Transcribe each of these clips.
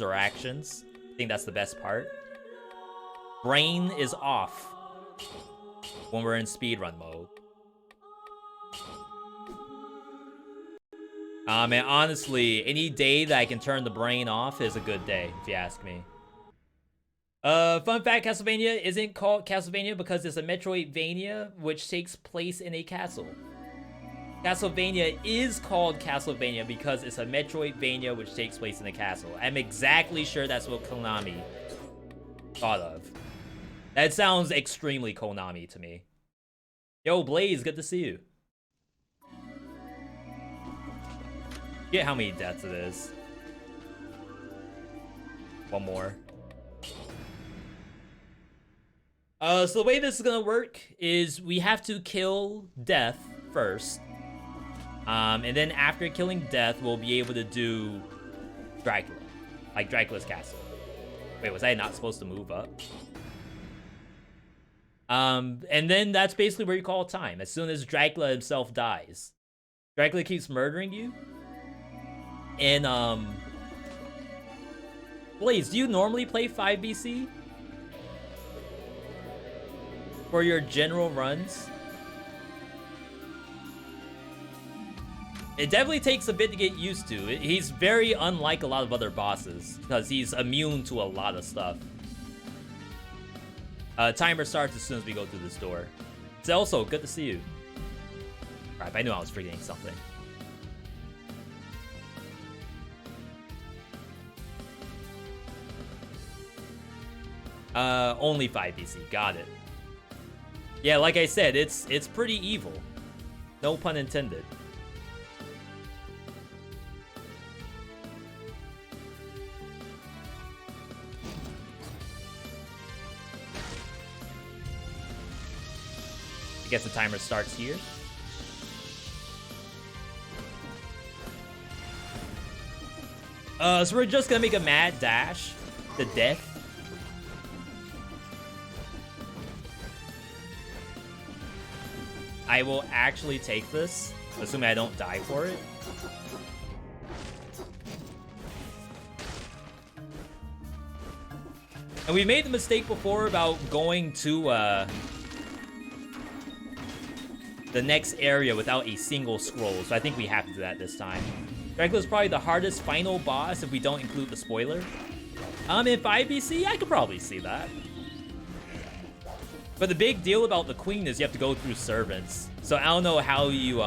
or actions. I think that's the best part. Brain is off when we're in speedrun mode. And honestly, any day that I can turn the brain off is a good day, if you ask me. Fun fact, Castlevania isn't called Castlevania because it's a Metroidvania which takes place in a castle. Castlevania is called Castlevania because it's a Metroidvania which takes place in a castle. I'm exactly sure that's what Konami thought of. That sounds extremely Konami to me. Yo, Blaze, good to see you. Get how many deaths it is. One more. So the way this is gonna work is we have to kill Death first. And then after killing Death, we'll be able to do Dracula. Like Dracula's castle. Wait, was I not supposed to move up? And then that's basically where you call time. As soon as Dracula himself dies. Dracula keeps murdering you. And, Blaze, do you normally play 5BC? For your general runs? It definitely takes a bit to get used to. He's very unlike a lot of other bosses because he's immune to a lot of stuff. Timer starts as soon as we go through this door. Celso, good to see you. Crap, I knew I was forgetting something. Only 5BC, got it. Yeah, like I said, it's pretty evil. No pun intended. I guess the timer starts here. So we're just gonna make a mad dash to death. I will actually take this, assuming I don't die for it. And we made the mistake before about going to the next area without a single scroll, so I think we have to do that this time. Dracula's probably the hardest final boss if we don't include the spoiler. In 5BC, I could probably see that. But the big deal about the queen is you have to go through servants. So I don't know how you,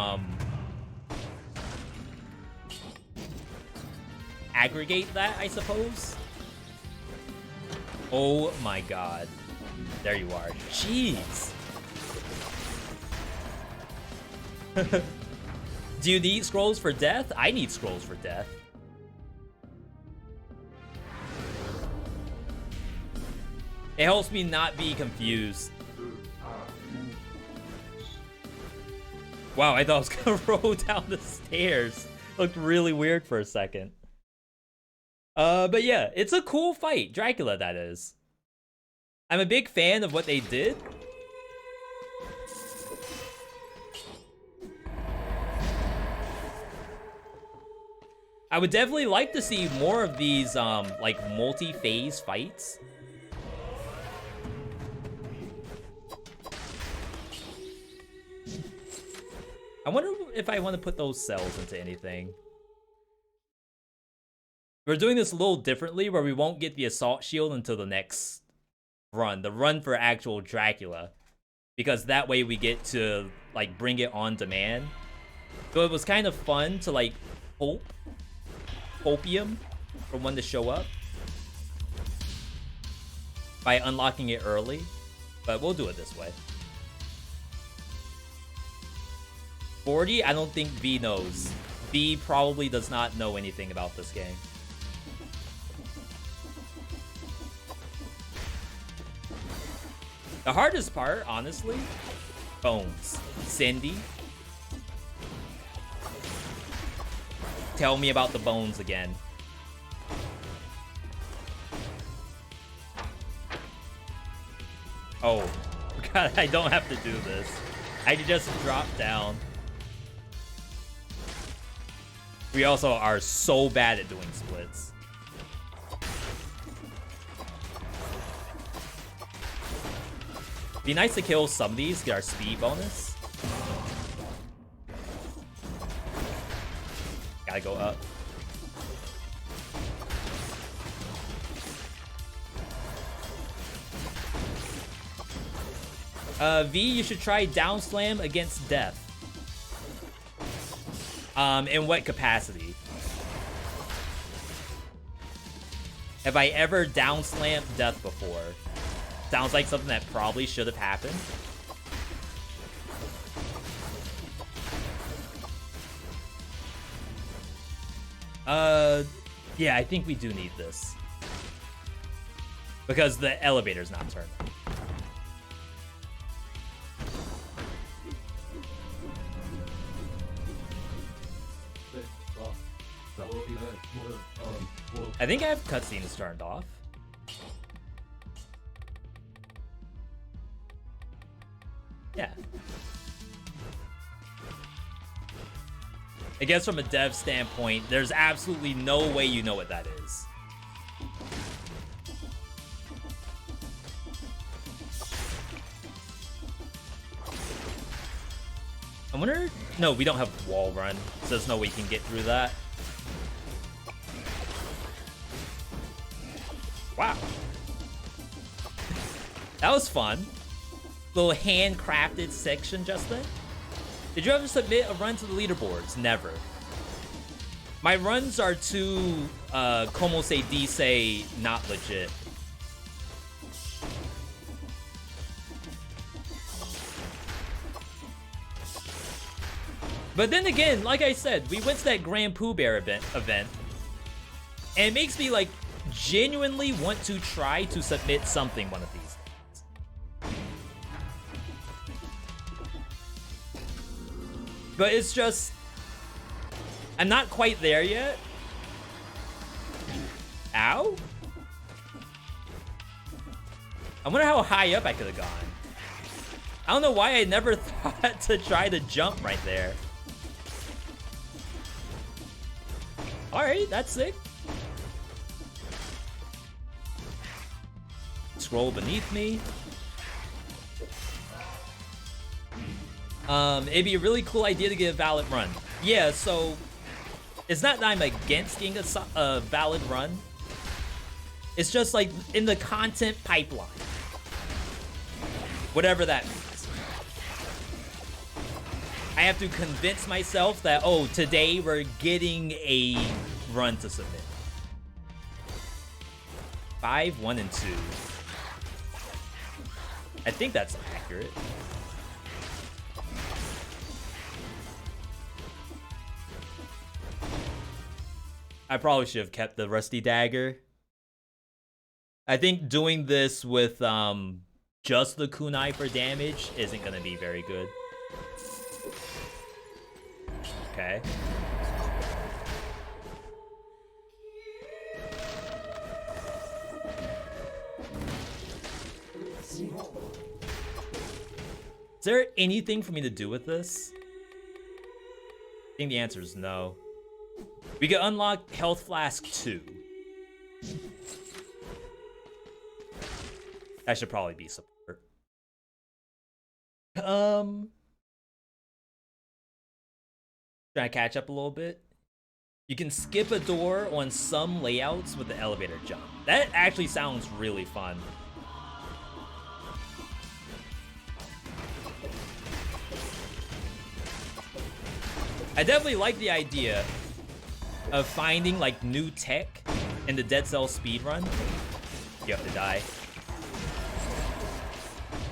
aggregate that, I suppose. Oh my god. There you are. Jeez. Do you need scrolls for death? I need scrolls for death. It helps me not be confused. Wow, I thought I was gonna roll down the stairs. Looked really weird for a second. But yeah, it's a cool fight. Dracula, that is. I'm a big fan of what they did. I would definitely like to see more of these, like, multi-phase fights. I wonder if I want to put those cells into anything. We're doing this a little differently, where we won't get the assault shield until the next run. The run for actual Dracula. Because that way we get to, like, bring it on demand. So it was kind of fun to, like, hopium for one to show up by unlocking it early. But we'll do it this way. 40? I don't think V knows. V probably does not know anything about this game. The hardest part, honestly, bones. Cindy. Tell me about the bones again. Oh, God, I don't have to do this. I can just drop down. We also are so bad at doing splits. Be nice to kill some of these, get our speed bonus. Gotta go up. V, you should try down slam against death. In what capacity? Have I ever down slammed death before? Sounds like something that probably should have happened. Yeah, I think we do need this. Because the elevator's not turned on. I think I have cutscenes turned off. Yeah. I guess from a dev standpoint, there's absolutely no way you know what that is. I wonder... No, we don't have wall run, so there's no way you can get through that. Wow. That was fun. Little handcrafted section just then. Did you ever submit a run to the leaderboards? Never. My runs are too, como se dice, not legit. But then again, like I said, we went to that Grand Pooh Bear event, and it makes me, like, genuinely want to try to submit something one of these. But it's just... I'm not quite there yet. Ow? I wonder how high up I could have gone. I don't know why I never thought to try to jump right there. Alright, that's sick. Scroll beneath me. It'd be a really cool idea to get a valid run. Yeah, so it's not that I'm against getting a valid run. It's just like in the content pipeline. Whatever that means. I have to convince myself that, oh, today we're getting a run to submit. 5, 1, and 2. I think that's accurate. I probably should have kept the rusty dagger. I think doing this with just the kunai for damage isn't gonna be very good. Okay. Is there anything for me to do with this? I think the answer is no. We can unlock Health Flask 2. That should probably be support. Trying to catch up a little bit. You can skip a door on some layouts with the elevator jump. That actually sounds really fun. I definitely like the idea of finding like new tech in the Dead Cell speedrun. You have to die.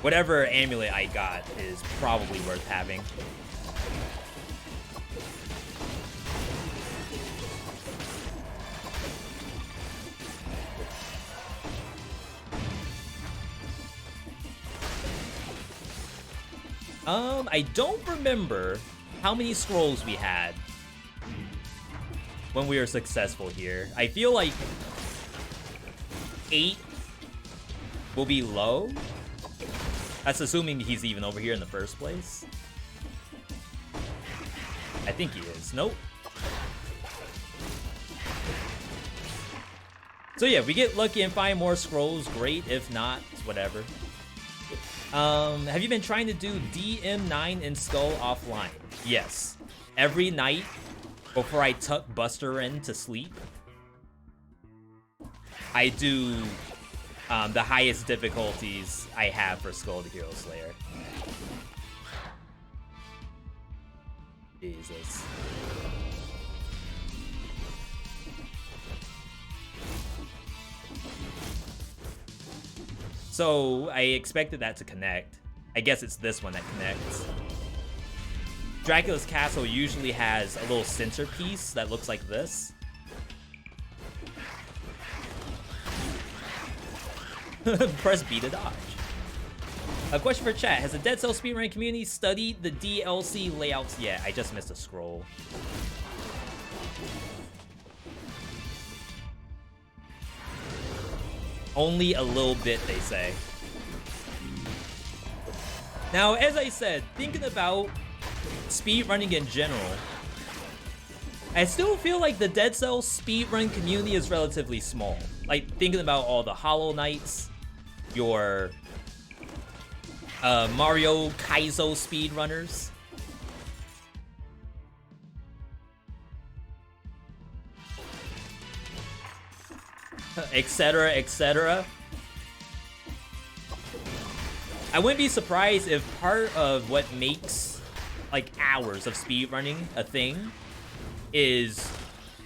Whatever amulet I got is probably worth having. I don't remember how many scrolls we had when we were successful here. I feel like 8 will be low. That's assuming he's even over here in the first place. I think he is. Nope. So yeah, if we get lucky and find more scrolls, great. If not, it's whatever. Have you been trying to do DM9 in Skull offline? Yes. Every night before I tuck Buster in to sleep, I do the highest difficulties I have for Skull the Hero Slayer. Jesus. So I expected that to connect. I guess it's this one that connects. Dracula's castle usually has a little centerpiece that looks like this. Press B to dodge. A question for chat. Has the Dead Cell speedrun community studied the DLC layouts yet? I just missed a scroll. Only a little bit, they say. Now, as I said, thinking about speedrunning in general, I still feel like the Dead Cell speedrun community is relatively small. Like, thinking about all the Hollow Knights, your Mario Kaizo speedrunners. Etc, etc. I wouldn't be surprised if part of what makes like hours of speedrunning a thing is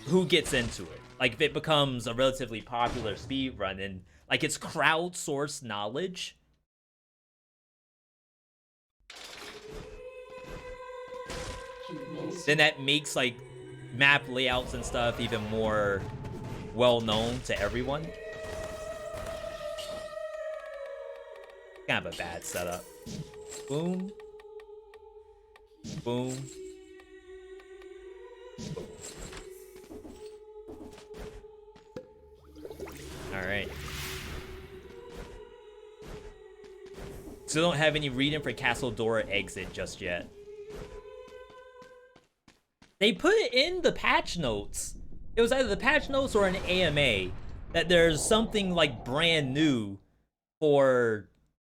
who gets into it. Like if it becomes a relatively popular speedrun and like it's crowdsourced knowledge, then that makes like map layouts and stuff even more well known to everyone. Kind of a bad setup. Boom. Boom. Boom. Alright. So don't have any reading for Castle Dora exit just yet. They put it in the patch notes. It was either the patch notes or an AMA that there's something like brand new for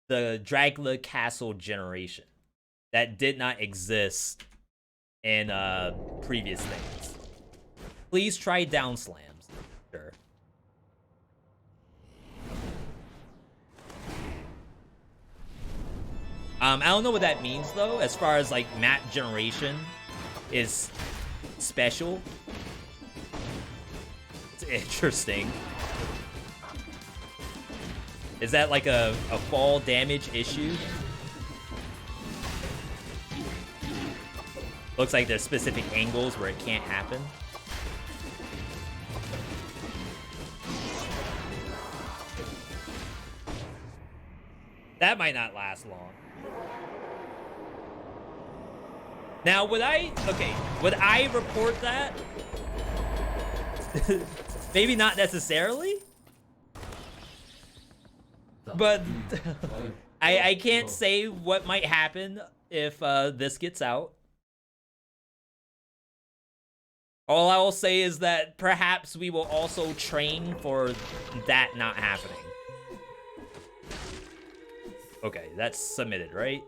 the Dracula Castle generation that did not exist in previous things. Please try down slams. Sure. I don't know what that means though, as far as like map generation is special. It's interesting. Is that like a fall damage issue? Looks like there's specific angles where it can't happen. That might not last long. Now, would I report that? Maybe not necessarily. But I can't say what might happen if this gets out. All I will say is that perhaps we will also train for that not happening. Okay, that's submitted, right?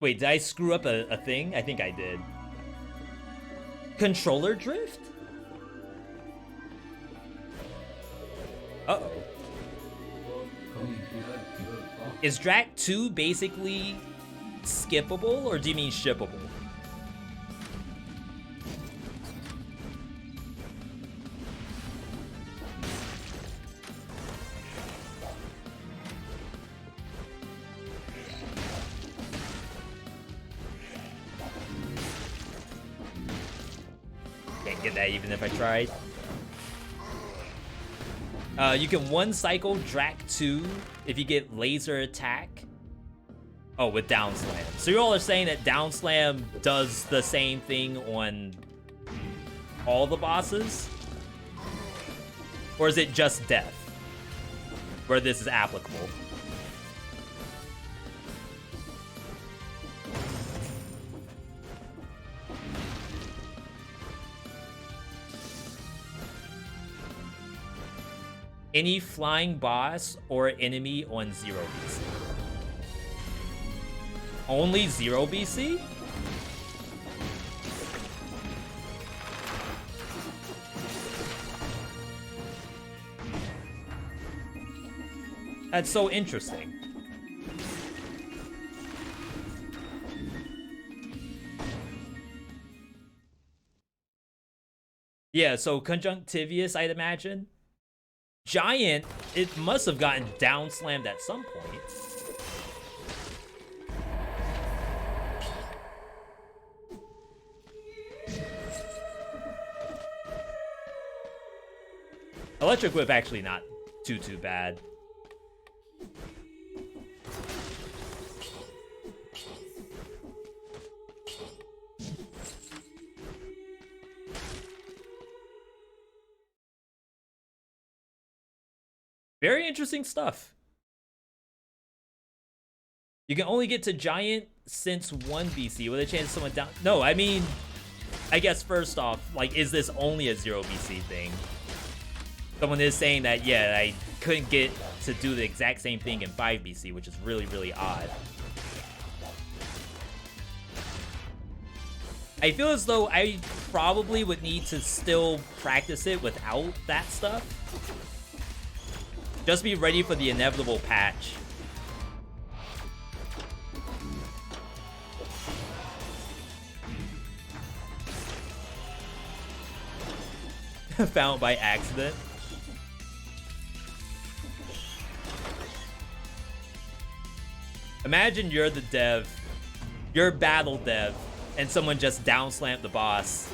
Wait, did I screw up a thing? I think I did. Controller drift? Uh-oh. Is Drac 2 basically skippable, or do you mean shippable? Can't get that even if I tried. You can one cycle Drac 2 if you get laser attack. Oh, with down slam. So you all are saying that down slam does the same thing on all the bosses? Or is it just death where this is applicable? Any flying boss or enemy on 0 BC. Only 0 BC? That's so interesting. Yeah, so conjunctivious, I'd imagine. Giant, it must have gotten down slammed at some point. Electric Whip actually not too bad. Very interesting stuff. You can only get to Giant since 1 BC with a chance of someone down. No, I mean, I guess first off, like, is this only a 0 BC thing? Someone is saying that, yeah, I couldn't get to do the exact same thing in 5 BC, which is really, really odd. I feel as though I probably would need to still practice it without that stuff. Just be ready for the inevitable patch. Found by accident. Imagine you're the dev, you're battle dev, and someone just down slammed the boss.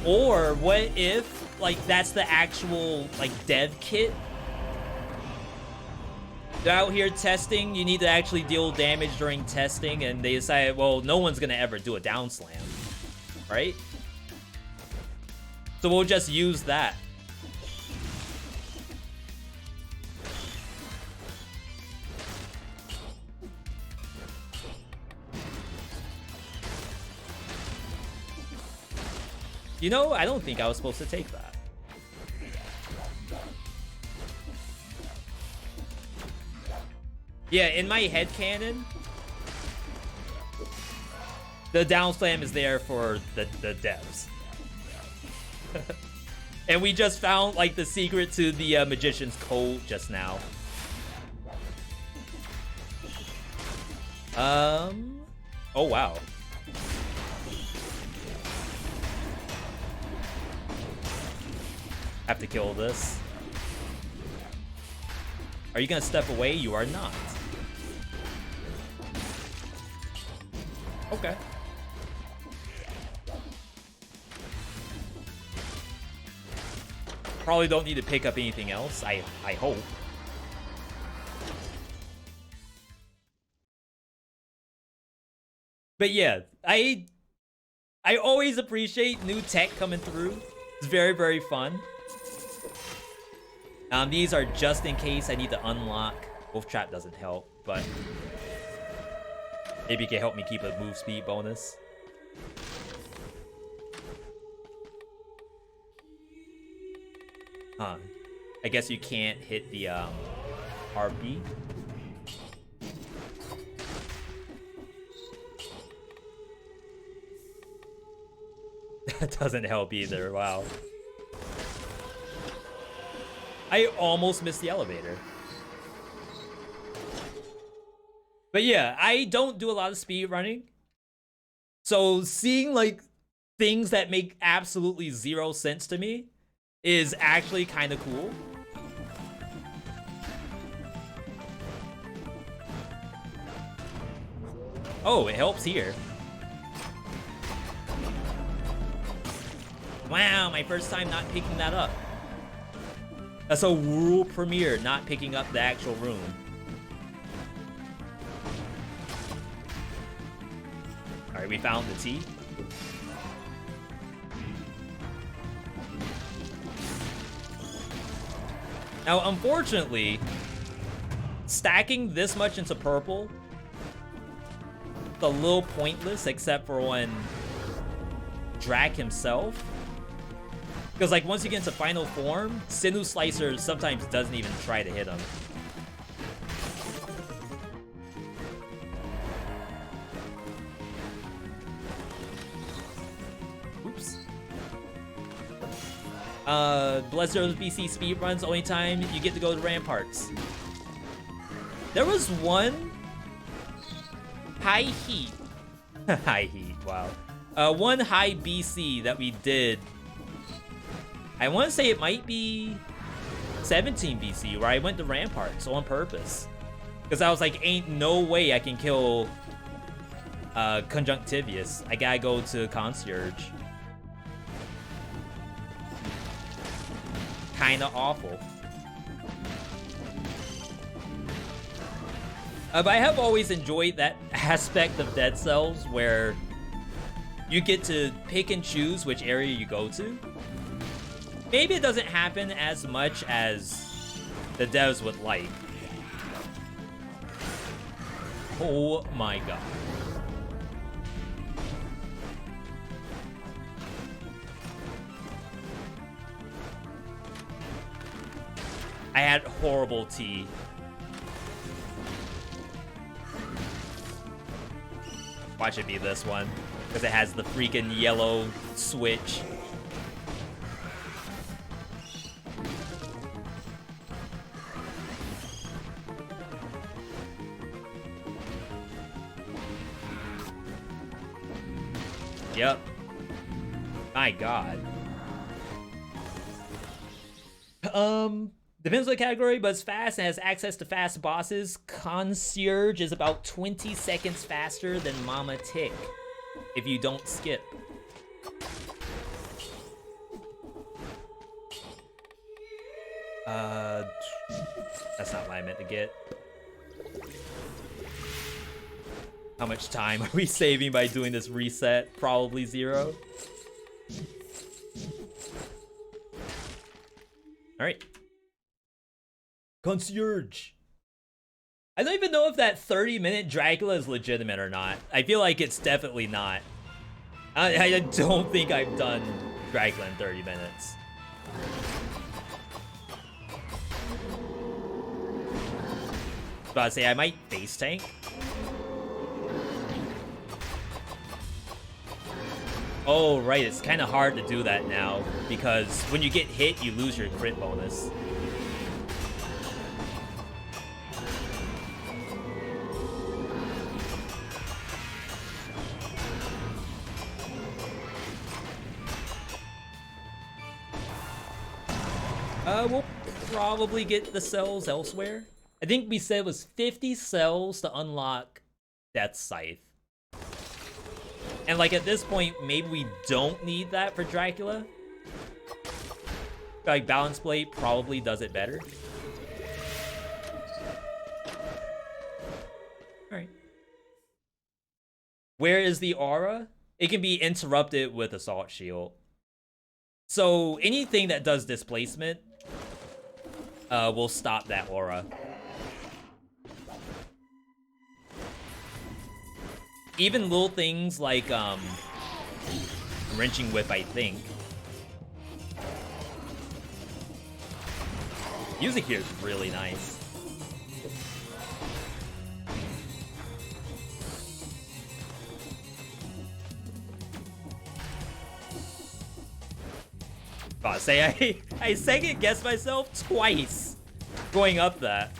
Or what if, like, that's the actual, like, dev kit? They're out here testing, you need to actually deal damage during testing, and they decide, well, no one's gonna ever do a down slam, right? So we'll just use that. You know, I don't think I was supposed to take that. Yeah, in my headcanon, the down slam is there for the devs. And we just found, like, the secret to the magician's code just now. Oh, wow. Have to kill this. Are you gonna step away? You are not. Okay. Probably don't need to pick up anything else, I hope. But yeah, I always appreciate new tech coming through. It's very, very fun. These are just in case I need to unlock. Wolf Trap doesn't help, but maybe it can help me keep a move speed bonus. Huh. I guess you can't hit the RB. That doesn't help either, wow. I almost missed the elevator. But yeah, I don't do a lot of speed running. So seeing, like, things that make absolutely zero sense to me is actually kind of cool. Oh, it helps here. Wow, my first time not picking that up. That's a world premiere, not picking up the actual room. Alright, we found the T. Now, unfortunately, stacking this much into purple is a little pointless, except for when Drac himself Because like once you get into final form, Sinew Slicer sometimes doesn't even try to hit him. Oops. Blesso's BC speedruns, only time you get to go to Ramparts. There was one high heat. High heat, wow. One high BC that we did. I want to say it might be 17 BC, where I went to Ramparts on purpose. Because I was like, ain't no way I can kill Conjunctivius. I gotta go to Concierge. Kinda awful. But I have always enjoyed that aspect of Dead Cells where you get to pick and choose which area you go to. Maybe it doesn't happen as much as the devs would like. Oh my god. I had horrible tea. Watch it be this one, because it has the freaking yellow switch. Yep. My god. Depends on the category, but it's fast and has access to fast bosses. Concierge is about 20 seconds faster than Mama Tick if you don't skip. That's not what I meant to get. How much time are we saving by doing this reset? Probably 0. All right. Concierge. I don't even know if that 30-minute Dracula is legitimate or not. I feel like it's definitely not. I don't think I've done Dracula in 30 minutes. About to say I might face tank. Oh, right, it's kind of hard to do that now, because when you get hit, you lose your crit bonus. We'll probably get the cells elsewhere. I think we said it was 50 cells to unlock Death Scythe. And like at this point, maybe we don't need that for Dracula. Like Balance Blade probably does it better. Alright. Where is the aura? It can be interrupted with Assault Shield. So anything that does displacement will stop that aura. Even little things like Wrenching Whip, I think. Music here is really nice. Oh, say I second guessed myself twice going up that.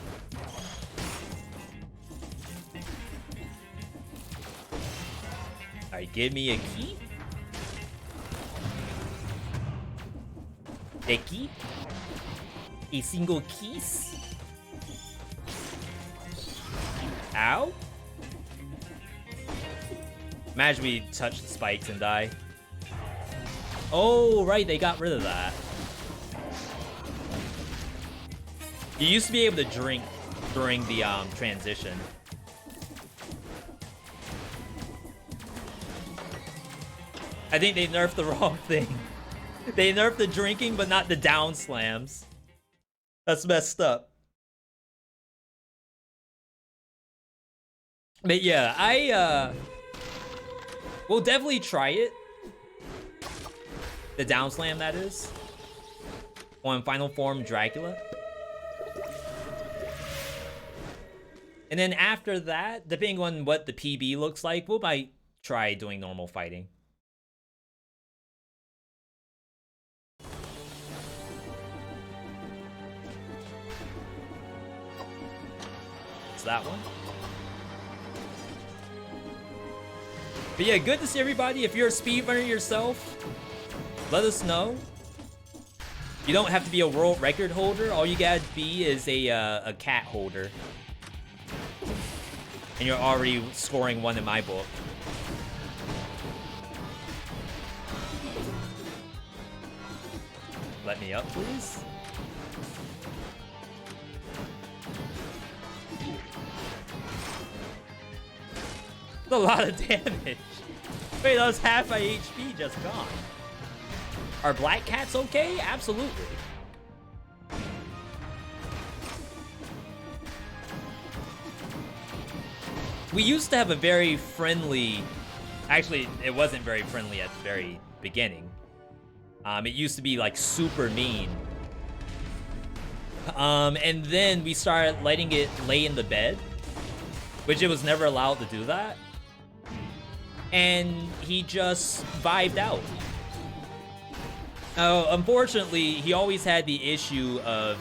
Alright, give me a key. A key? A single keys? Ow? Imagine we touch the spikes and die. Oh, right, they got rid of that. You used to be able to drink during the transition. I think they nerfed the wrong thing. They nerfed the drinking, but not the down slams. That's messed up. But yeah, we'll definitely try it. The down slam, that is. on Final Form Dracula. And then after that, depending on what the PB looks like, we might try doing normal fighting. It's that one. But yeah, good to see everybody. If you're a speedrunner yourself, let us know. You don't have to be a world record holder. All you gotta be is a cat holder. And you're already scoring one in my book. Let me up, please. That's a lot of damage. Wait, that was half my HP just gone. Are black cats okay? Absolutely. We used to have a very friendly... Actually, it wasn't very friendly at the very beginning. It used to be like super mean. And then we started letting it lay in the bed, which it was never allowed to do that. And he just vibed out. Unfortunately, he always had the issue of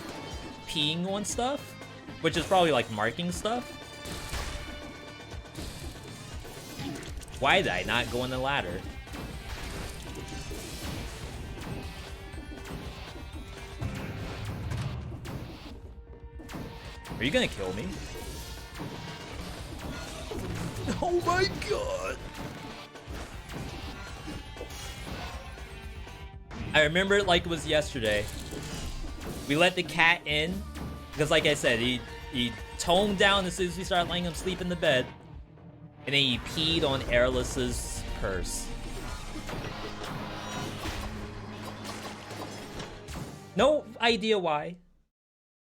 peeing on stuff, which is probably like marking stuff. Why did I not go on the ladder? Are you gonna kill me? Oh my god! I remember it like it was yesterday. We let the cat in, because like I said, he toned down as soon as we started letting him sleep in the bed. And then he peed on Airless's purse. No idea why.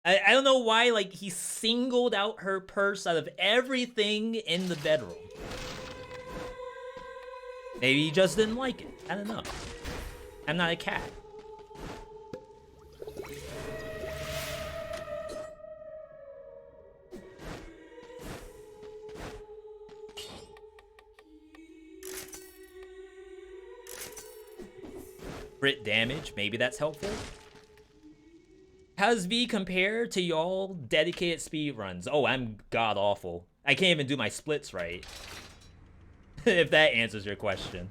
I don't know why, like, he singled out her purse out of everything in the bedroom. Maybe he just didn't like it. I don't know. I'm not a cat. Crit damage, maybe that's helpful. How does V compare to y'all dedicated speedruns? Oh, I'm god awful. I can't even do my splits right. If that answers your question.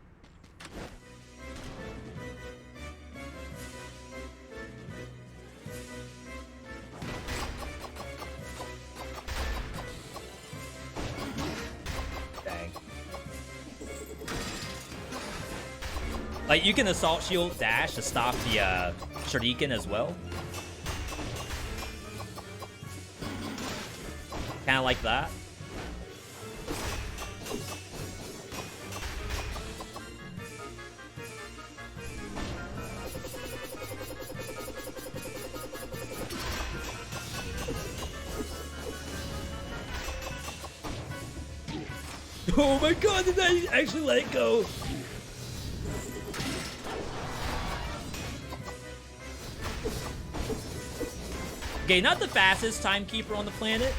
Dang. Like, you can assault shield dash to stop the shuriken as well. Kind of like that. Oh my god, did I actually let it go? Okay, not the fastest timekeeper on the planet.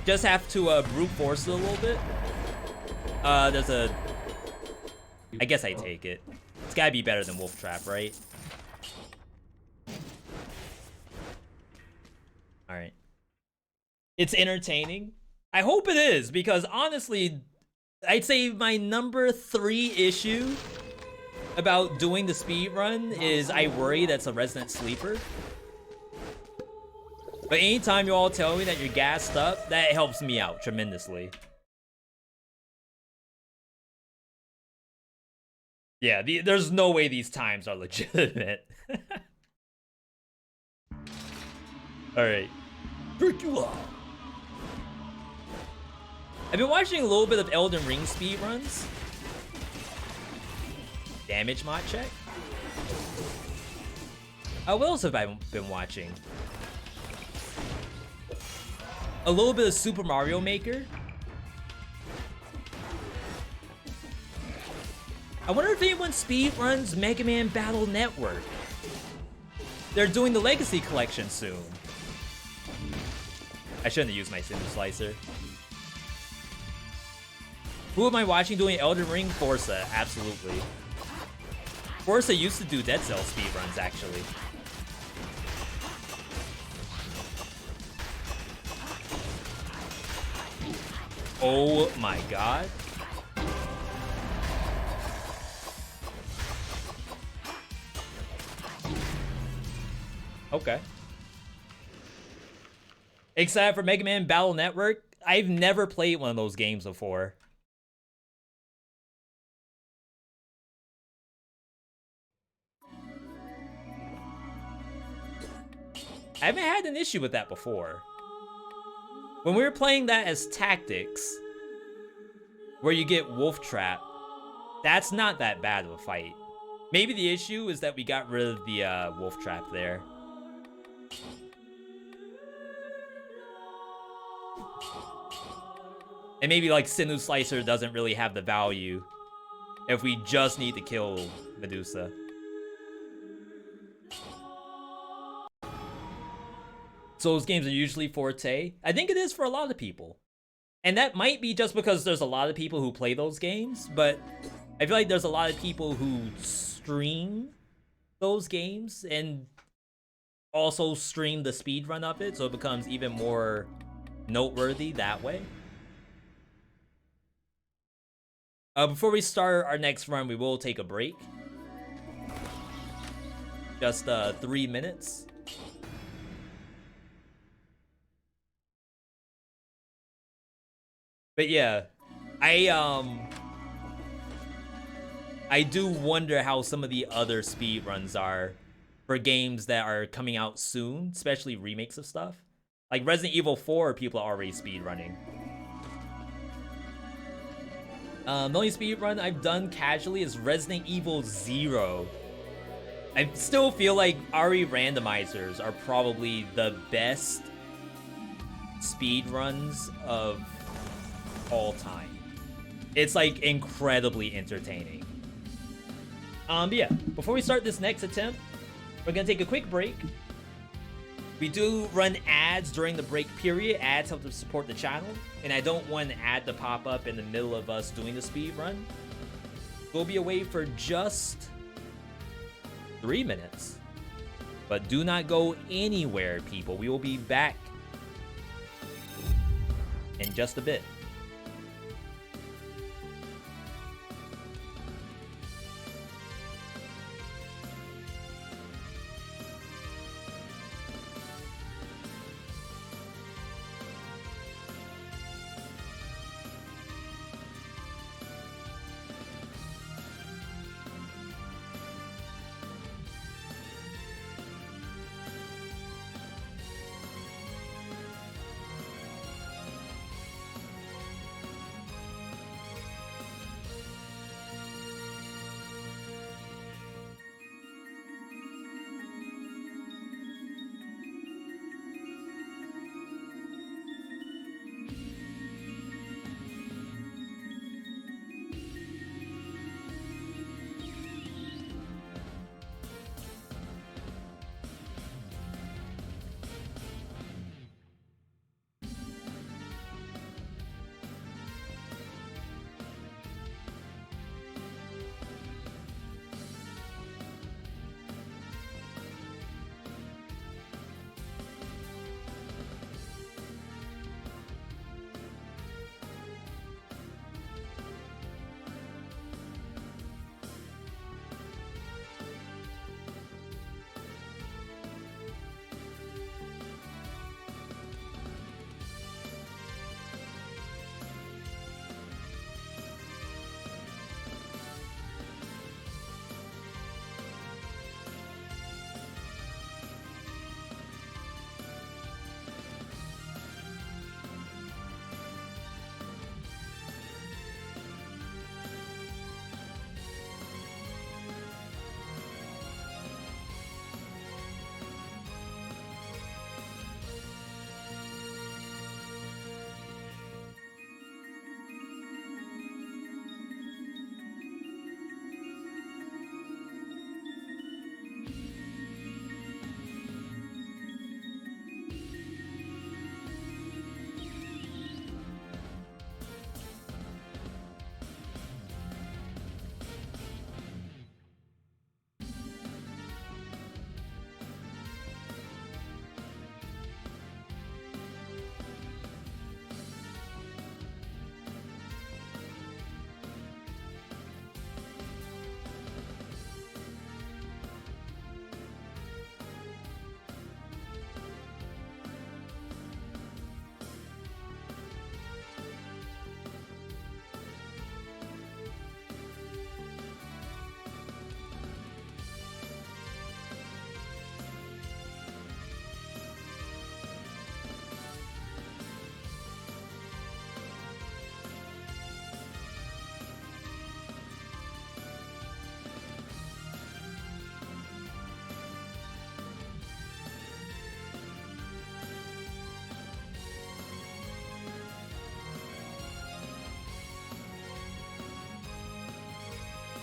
Just have to brute force it a little bit. There's a... I guess I take it. It's gotta be better than Wolf Trap, right? Alright. It's entertaining. I hope it is, because honestly, I'd say my number 3 issue about doing the speed run is I worry that's a resident sleeper. But anytime you all tell me that you're gassed up, that helps me out tremendously. Yeah, there's no way these times are legitimate. Alright. Dracula! I've been watching a little bit of Elden Ring speedruns. Damage mod check. What else have I been watching? A little bit of Super Mario Maker. I wonder if anyone speedruns Mega Man Battle Network. They're doing the Legacy Collection soon. I shouldn't have used my Cinder Slicer. Who am I watching doing Elden Ring? Forza, absolutely. Forza used to do Dead Cell speedruns, actually. Oh my god. Okay. Except for Mega Man Battle Network, I've never played one of those games before. I haven't had an issue with that before. When we were playing that as Tactics, where you get Wolf Trap, that's not that bad of a fight. Maybe the issue is that we got rid of the Wolf Trap there. And maybe like Sinew Slicer doesn't really have the value if we just need to kill Medusa. So those games are usually forte. I think it is for a lot of people. And that might be just because there's a lot of people who play those games, but I feel like there's a lot of people who stream those games and also stream the speedrun of it, so it becomes even more noteworthy that way. Before we start our next run, we will take a break. Just 3 minutes. But yeah, I do wonder how some of the other speedruns are for games that are coming out soon, especially remakes of stuff. Like Resident Evil 4, people are already speedrunning. The only speedrun I've done casually is Resident Evil 0. I still feel like RE randomizers are probably the best speedruns of all time. It's like incredibly entertaining. But yeah, before we start this next attempt, we're gonna take a quick break. We do run ads during the break period. Ads help to support the channel, and I don't want an ad to pop up in the middle of us doing the speed run. We'll be away for just 3 minutes. But do not go anywhere, people. We will be back in just a bit.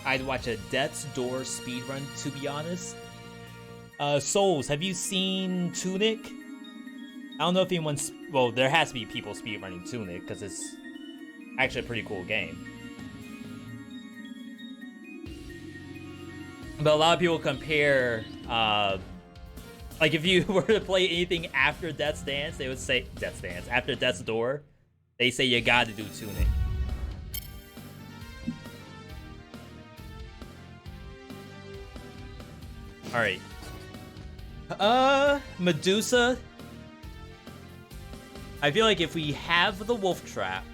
I'd watch a Death's Door speedrun, to be honest. Souls, have you seen Tunic? I don't know if anyone's... Well, there has to be people speedrunning Tunic, because it's actually a pretty cool game. But a lot of people compare... like, if you were to play anything after Death's Dance, they would say... Death's Dance. After Death's Door, they say you gotta do Tunic. Alright. Medusa. I feel like if we have the wolf trap,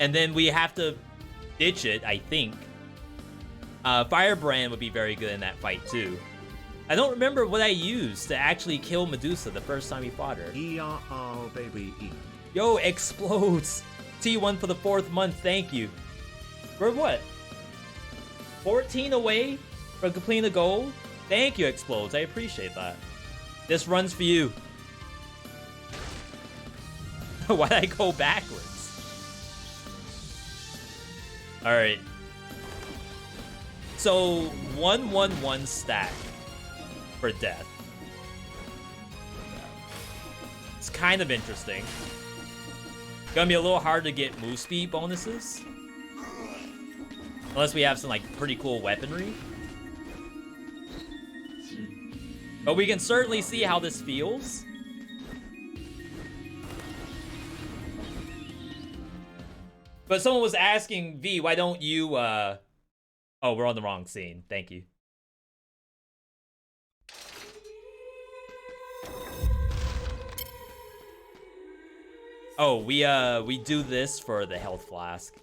and then we have to ditch it, I think, Firebrand would be very good in that fight too. I don't remember what I used to actually kill Medusa the first time we fought her. ERR, baby. Yo, Explodes. T1 for the 4th month, thank you. For what? 14 away from completing the goal? Thank you, Explodes. I appreciate that. This run's for you. Why'd I go backwards? Alright. So, 1-1-1 stack for death. It's kind of interesting. Gonna be a little hard to get move speed bonuses. Unless we have some, like, pretty cool weaponry. But we can certainly see how this feels. But someone was asking, V, why don't you, Oh, we're on the wrong scene. Thank you. Oh, we do this for the health flask.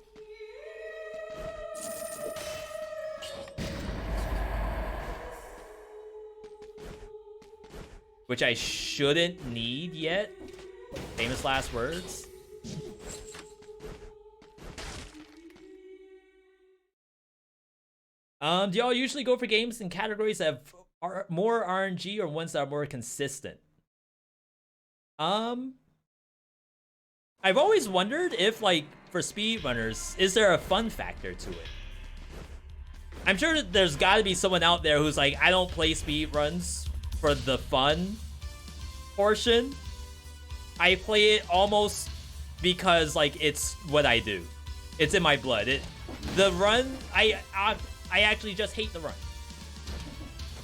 Which I shouldn't need yet. Famous last words. Do y'all usually go for games in categories that have more RNG or ones that are more consistent? I've always wondered if, like, for speedrunners, is there a fun factor to it? I'm sure that there's got to be someone out there who's like, I don't play speedruns for the fun portion. I play it almost because, like, it's what I do. It's in my blood. The run, I actually just hate the run.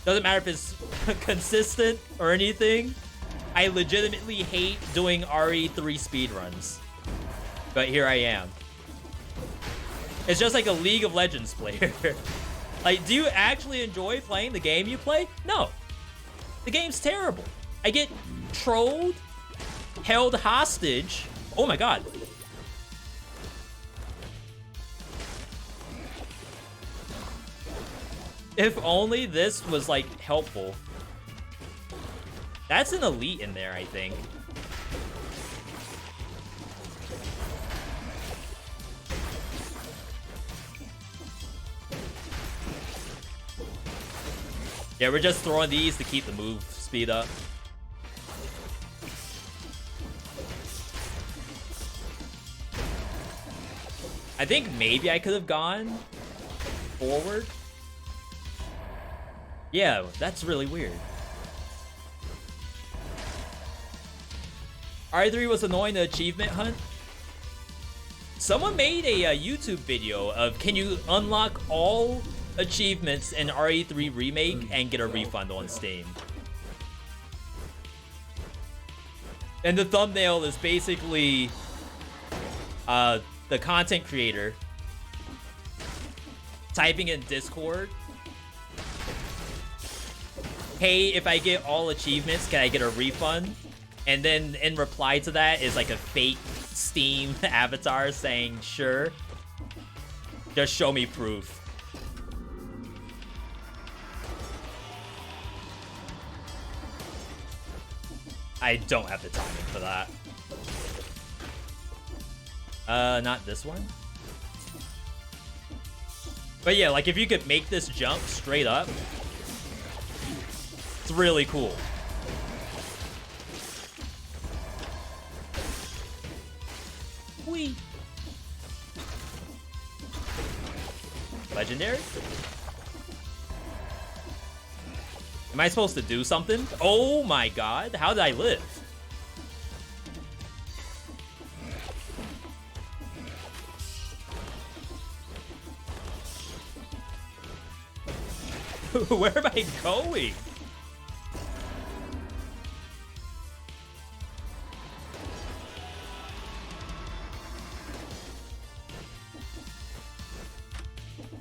Doesn't matter if it's consistent or anything. I legitimately hate doing RE3 speedruns. But here I am. It's just like a League of Legends player. Like, do you actually enjoy playing the game you play? No. The game's terrible. I get trolled, held hostage. Oh my god. If only this was, like, helpful. That's an elite in there, I think. Yeah, we're just throwing these to keep the move speed up. I think maybe I could have gone forward. Yeah, that's really weird. R3 was annoying the achievement hunt. Someone made a YouTube video of can you unlock all achievements in RE3 Remake and get a refund on Steam. And the thumbnail is basically the content creator typing in Discord, hey, if I get all achievements, can I get a refund? And then in reply to that is like a fake Steam avatar saying, sure. Just show me proof. I don't have the timing for that. Not this one. But yeah, like if you could make this jump straight up, it's really cool. Whee! Legendary? Am I supposed to do something? Oh my god, how did I live? Where am I going?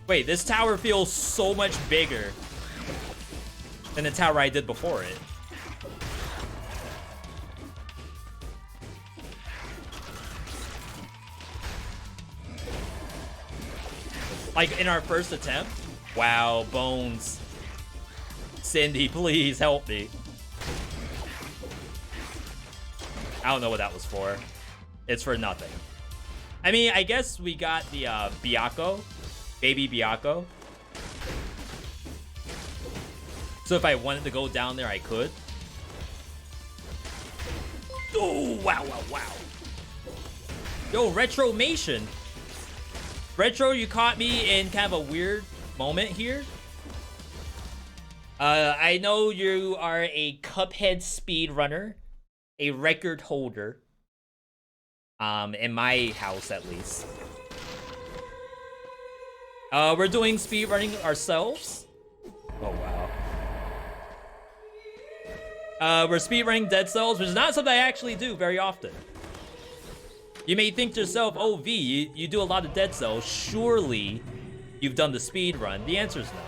Wait, this tower feels so much bigger than the tower I did before it. Like in our first attempt? Wow, Bones. Cindy, please help me. I don't know what that was for. It's for nothing. I mean, I guess we got the Byakko. Baby Byakko. So if I wanted to go down there, I could. Oh, wow, wow, wow. Yo, Retromation. Retro, you caught me in kind of a weird moment here. I know you are a Cuphead speedrunner, a record holder. In my house, at least. We're doing speedrunning ourselves. Oh, wow. We're speedrunning Dead Cells, which is not something I actually do very often. You may think to yourself, oh, V, you do a lot of Dead Cells. Surely you've done the speedrun. The answer is no.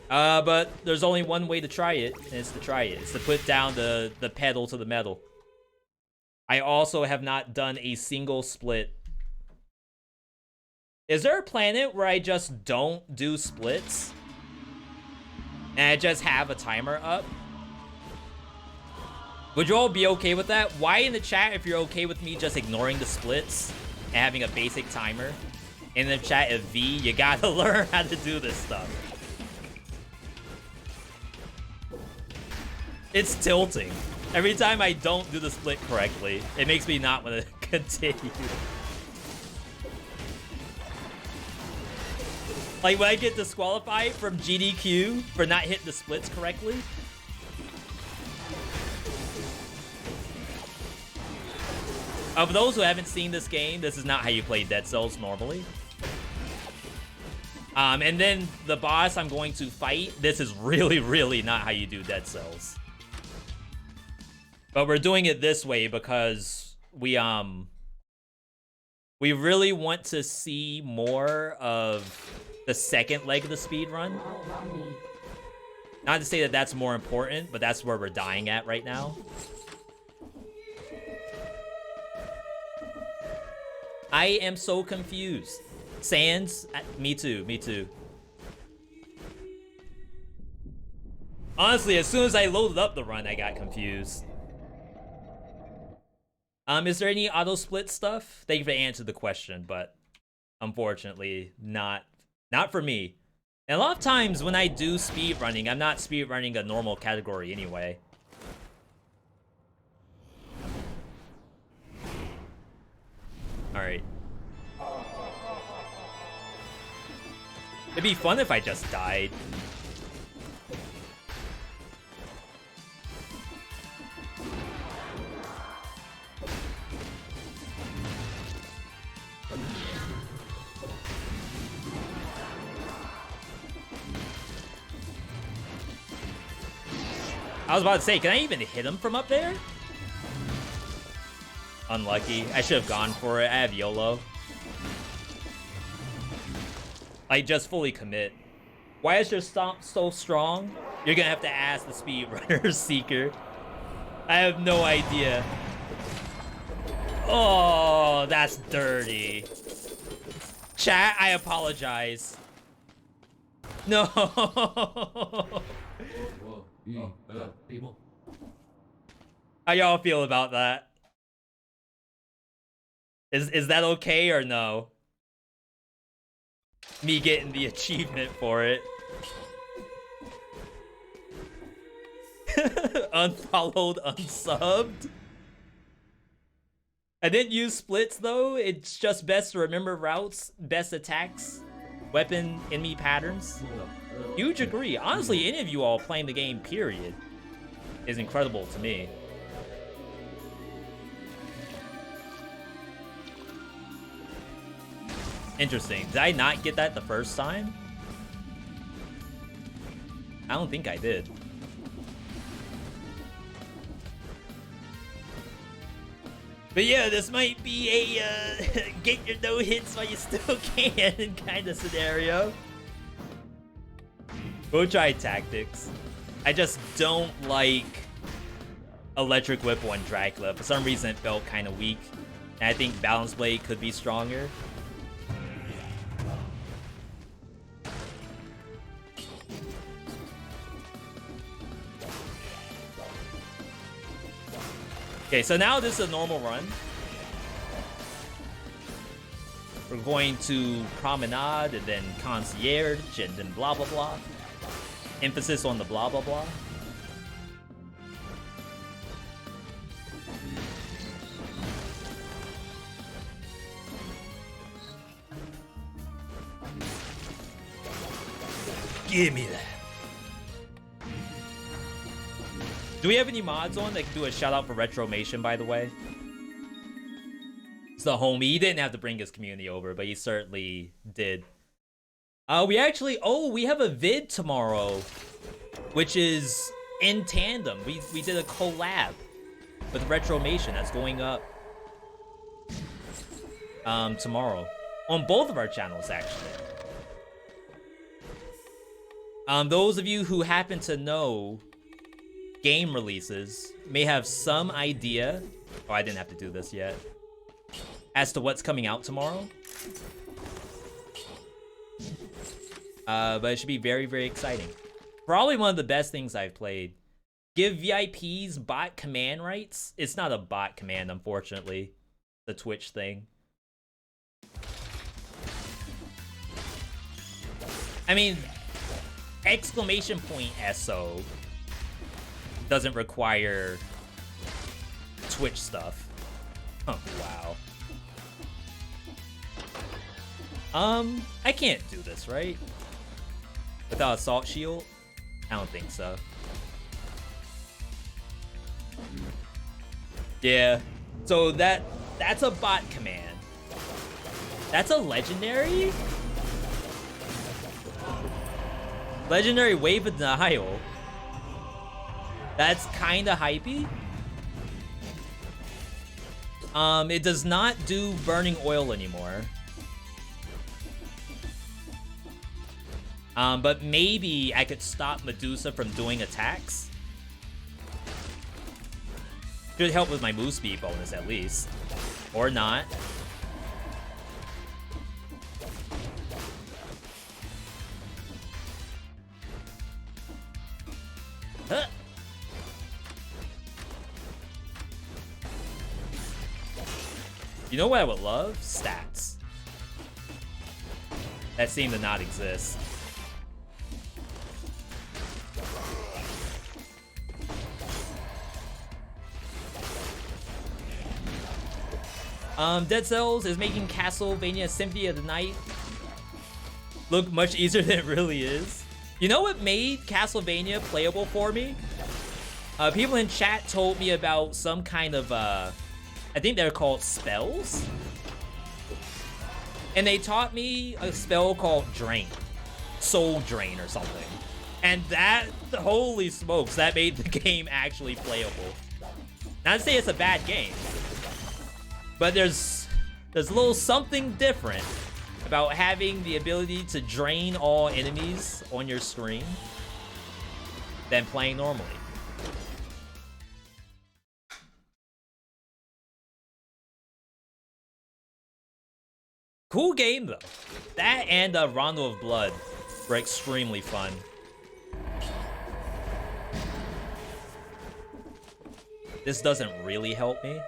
But there's only one way to try it, and it's to try it. It's to put down the pedal to the metal. I also have not done a single split. Is there a planet where I just don't do splits? And I just have a timer up? Would you all be okay with that? Why in the chat if you're okay with me just ignoring the splits and having a basic timer? In the chat of V, you gotta learn how to do this stuff. It's tilting. Every time I don't do the split correctly, it makes me not want to continue. Like when I get disqualified from GDQ for not hitting the splits correctly. For those who haven't seen this game, this is not how you play Dead Cells normally. And then the boss I'm going to fight, this is really, really not how you do Dead Cells. But we're doing it this way because we really want to see more of the second leg of the speed run. Not to say that that's more important, but that's where we're dying at right now. I am so confused. Sans, me too, me too. Honestly, as soon as I loaded up the run, I got confused. Is there any auto split stuff? Thank you for answering the question, but unfortunately, not for me. And a lot of times when I do speed running, I'm not speed running a normal category anyway. All right. It'd be fun if I just died. I was about to say, can I even hit him from up there? Unlucky. I should have gone for it. I have YOLO. Like, just fully commit. Why is your stomp so strong? You're gonna have to ask the speedrunner Seeker. I have no idea. Oh, that's dirty. Chat, I apologize. No. How y'all feel about that? Is that okay or no? Me getting the achievement for it. Unfollowed, unsubbed. I didn't use splits though. It's just best to remember routes, best attacks, weapon, enemy patterns. Huge agree. Honestly, any of you all playing the game, period, is incredible to me. Interesting. Did I not get that the first time? I don't think I did. But yeah, this might be a get your no hits while you still can kind of scenario. We'll try tactics. I just don't like Electric Whip on Dracula. For some reason, it felt kind of weak. And I think Balance Blade could be stronger. Okay, so now this is a normal run. We're going to Promenade and then Concierge and then blah blah blah. Emphasis on the blah blah blah. Give me that. Do we have any mods on that can do a shout out for Retromation, by the way? It's the homie. He didn't have to bring his community over, but he certainly did. We actually, we have a vid tomorrow, which is in tandem. We did a collab with Retromation that's going up tomorrow on both of our channels, actually. Those of you who happen to know game releases may have some idea. Oh, I didn't have to do this yet. As to what's coming out tomorrow. But it should be very, very exciting. Probably one of the best things I've played. Give VIPs bot command rights. It's not a bot command, unfortunately. The Twitch thing. I mean, exclamation point SO doesn't require Twitch stuff. Oh, wow. I can't do this, right? Without Assault Shield? I don't think so. Yeah. So that's a bot command. That's a legendary? Legendary Wave of Denial. That's kinda hypey. It does not do Burning Oil anymore. But maybe I could stop Medusa from doing attacks. Should help with my move speed bonus at least. Or not. Huh. You know what I would love? Stats. That seem to not exist. Dead Cells is making Castlevania Symphony of the Night look much easier than it really is. You know what made Castlevania playable for me? People in chat told me about some kind of, I think they're called spells. And they taught me a spell called Drain. Soul Drain or something. And that, holy smokes, that made the game actually playable. Not to say it's a bad game. But there's a little something different about having the ability to drain all enemies on your screen than playing normally. Cool game though. That and Rondo of Blood were extremely fun. This doesn't really help me.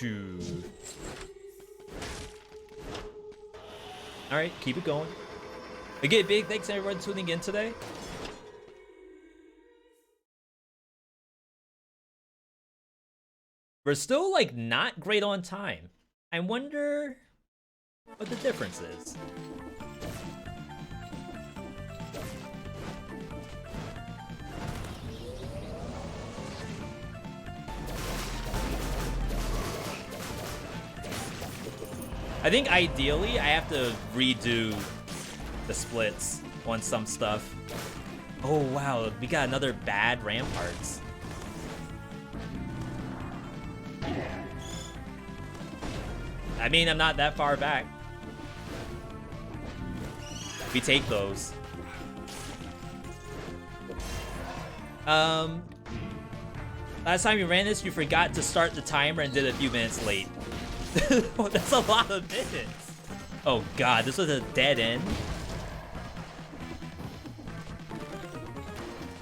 Shoo. Alright, keep it going. Again, big thanks to everyone tuning in today. We're still, like, not great on time. I wonder what the difference is. I think ideally I have to redo the splits on some stuff. Oh wow, we got another bad ramparts. I mean, I'm not that far back. We take those. Last time you ran this, you forgot to start the timer and did a few minutes late. Oh, that's a lot of minutes. Oh god, this was a dead end.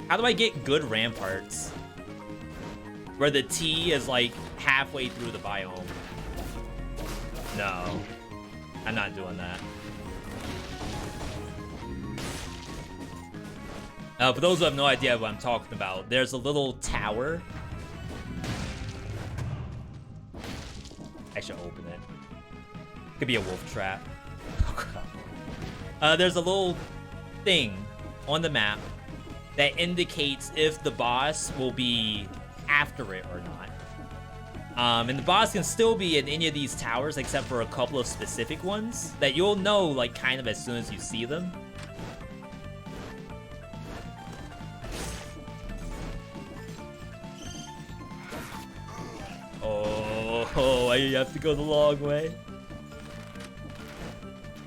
How do I get good ramparts? Where the T is like halfway through the biome. No, I'm not doing that. For those who have no idea what I'm talking about, there's a little tower. I should open it. Could be a wolf trap. There's a little thing on the map that indicates if the boss will be after it or not. And the boss can still be in any of these towers except for a couple of specific ones that you'll know like kind of as soon as you see them. Oh, I have to go the long way.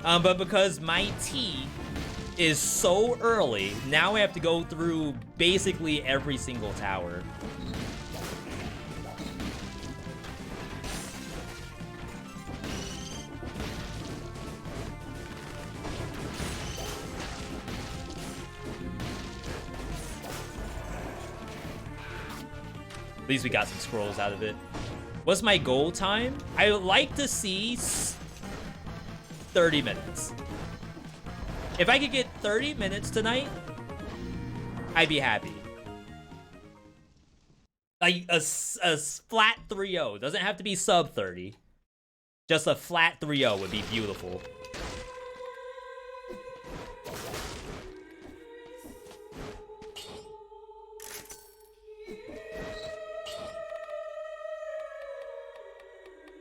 But because my T is so early, now I have to go through basically every single tower. At least we got some scrolls out of it. What's my goal time? I would like to see 30 minutes. If I could get 30 minutes tonight, I'd be happy. Like a flat 3-0. Doesn't have to be sub 30. Just a flat 3-0 would be beautiful.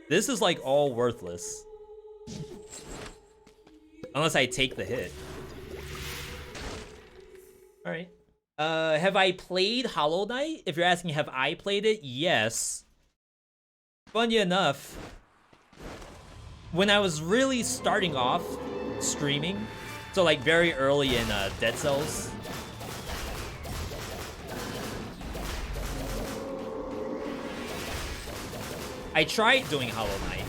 This is like all worthless. Unless I take the hit. Alright. Have I played Hollow Knight? If you're asking, have I played it? Yes. Funny enough, when I was really starting off streaming, so like very early in Dead Cells, I tried doing Hollow Knight.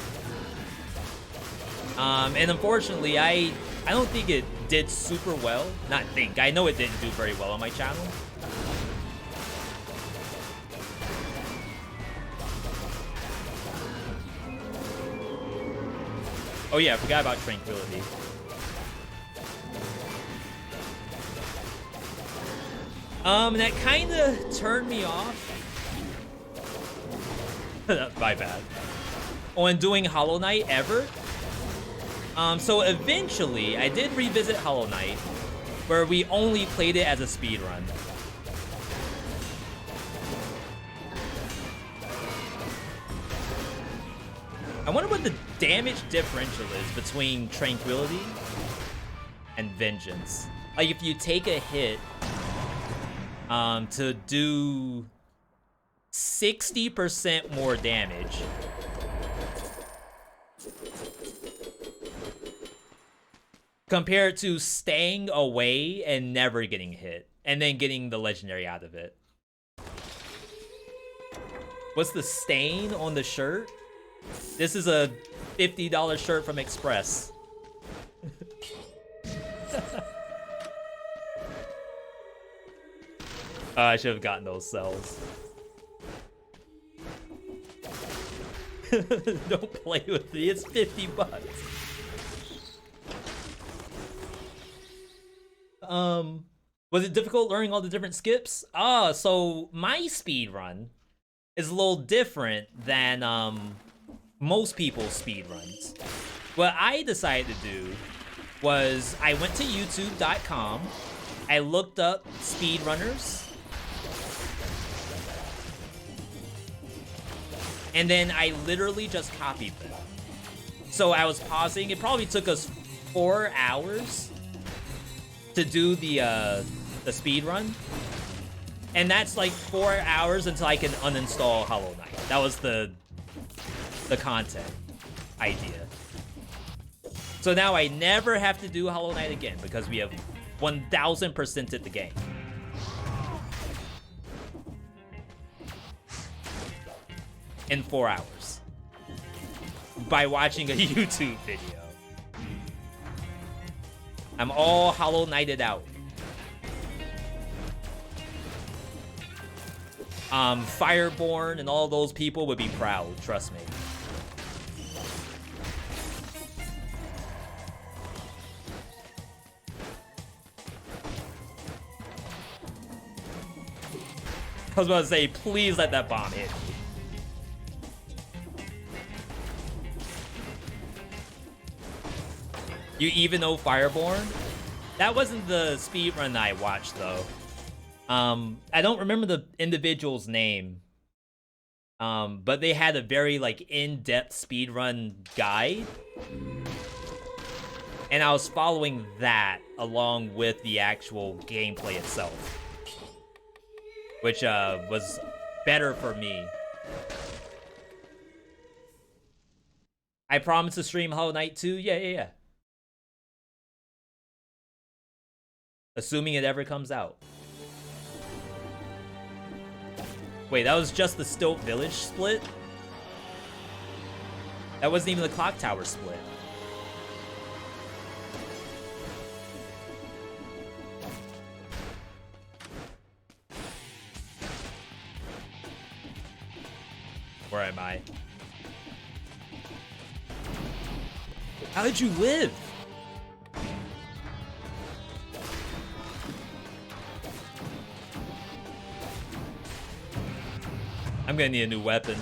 And unfortunately, I don't think it did super well. Not think, I know it didn't do very well on my channel. Oh yeah, I forgot about Tranquility. That kinda turned me off. My bad. On doing Hollow Knight ever. So eventually, I did revisit Hollow Knight, where we only played it as a speedrun. I wonder what the damage differential is between Tranquility and Vengeance. Like if you take a hit to do 60% more damage. Compared to staying away and never getting hit, and then getting the legendary out of it. What's the stain on the shirt? This is a $50 shirt from Express. I should have gotten those cells. Don't play with me. It's 50 bucks. Was it difficult learning all the different skips? So my speed run is a little different than most people's speed runs. What I decided to do was I went to youtube.com, I looked up speedrunners, and then I literally just copied them. So I was pausing. It probably took us 4 hours to do the speed run, and that's like 4 hours until I can uninstall Hollow Knight. That was the content idea. So now I never have to do Hollow Knight again because we have 1000%ed the game. In 4 hours. By watching a YouTube video. I'm all Hollow Knighted out. Fireborn and all those people would be proud, trust me. I was about to say, please let that bomb hit me. You even know Fireborn? That wasn't the speedrun I watched, though. I don't remember the individual's name. But they had a very, like, in-depth speedrun guide. And I was following that along with the actual gameplay itself. Which, was better for me. I promise to stream Hollow Knight 2? Yeah. Assuming it ever comes out. Wait, that was just the Stilt Village split? That wasn't even the Clock Tower split. Where am I? How did you live? I'm gonna need a new weapon.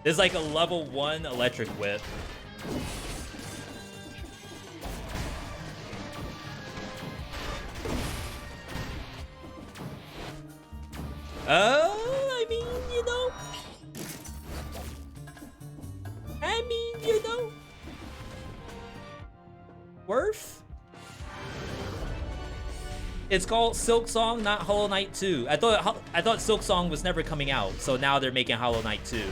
There's like a level 1 electric whip. I mean, you know. Worth? It's called Silk Song, not Hollow Knight 2. I thought Silk Song was never coming out, so now they're making Hollow Knight 2.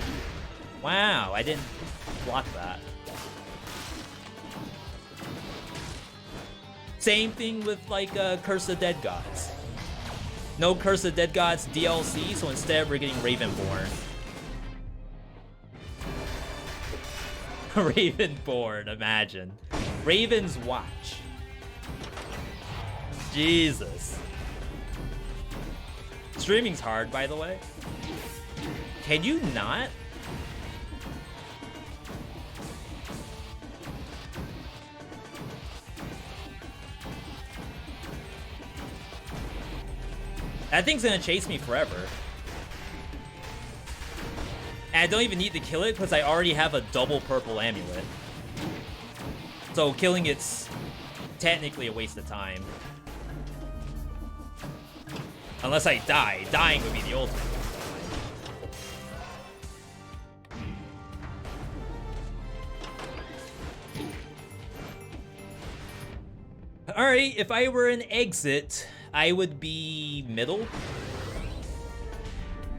Wow, I didn't block that. Same thing with like Curse of Dead Gods. No Curse of Dead Gods DLC, so instead we're getting Ravenborn. Ravenborn, imagine. Raven's Watch. Jesus. Streaming's hard, by the way. Can you not? That thing's gonna chase me forever. And I don't even need to kill it because I already have a double purple amulet. So killing it's technically a waste of time. Unless I die. Dying would be the ultimate. Alright, if I were an exit, I would be middle.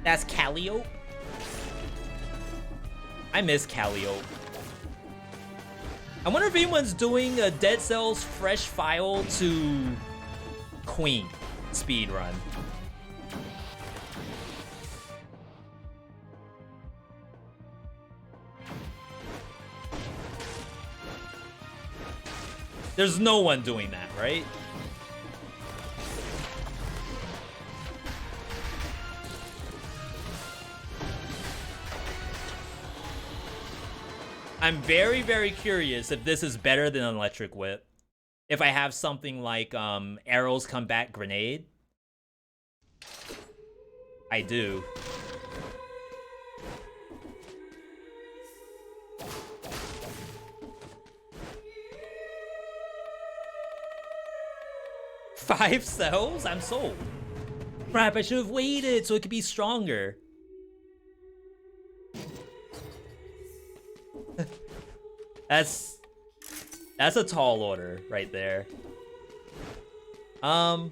That's Calliope. I miss Calliope. I wonder if anyone's doing a Dead Cells fresh file to Queen speedrun. There's no one doing that, right? I'm very, very curious if this is better than an electric whip. If I have something like arrows come back grenade. I do. Five cells? I'm sold. Crap, I should have waited so it could be stronger. That's a tall order right there. Well,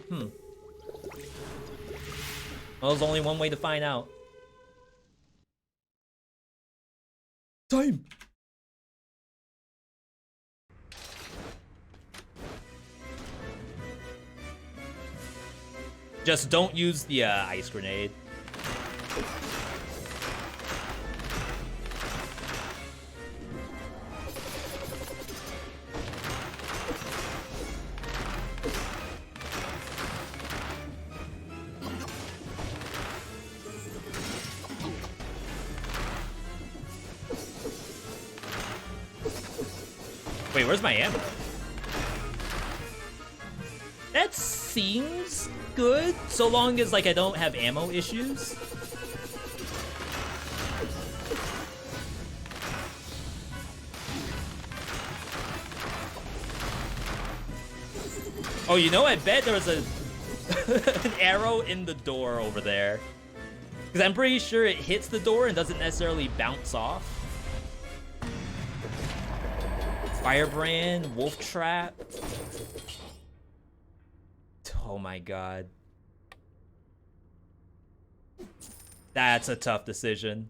there's only one way to find out. Time. Just don't use the ice grenade. Wait, where's my ammo? That seems good, so long as like I don't have ammo issues. Oh, you know, I bet there was a an arrow in the door over there. Because I'm pretty sure it hits the door and doesn't necessarily bounce off. Firebrand, wolf trap. Oh my god. That's a tough decision.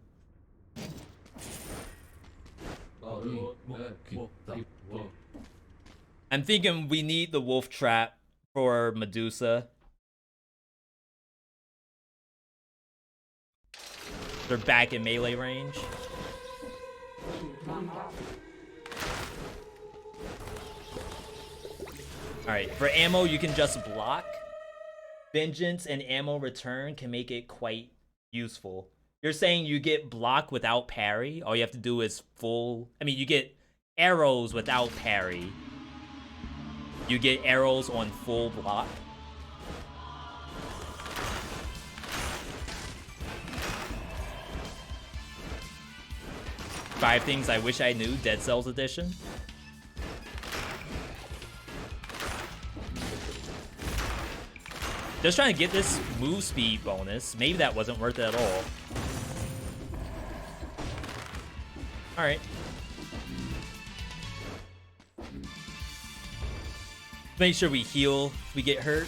I'm thinking we need the wolf trap for Medusa. They're back in melee range. Alright, for ammo, you can just block. Vengeance and ammo return can make it quite useful. You're saying you get block without parry? All you have to do is full... I mean, you get arrows without parry. You get arrows on full block. Five things I wish I knew, Dead Cells edition. Just trying to get this move speed bonus. Maybe that wasn't worth it at all. Alright. Make sure we heal if we get hurt.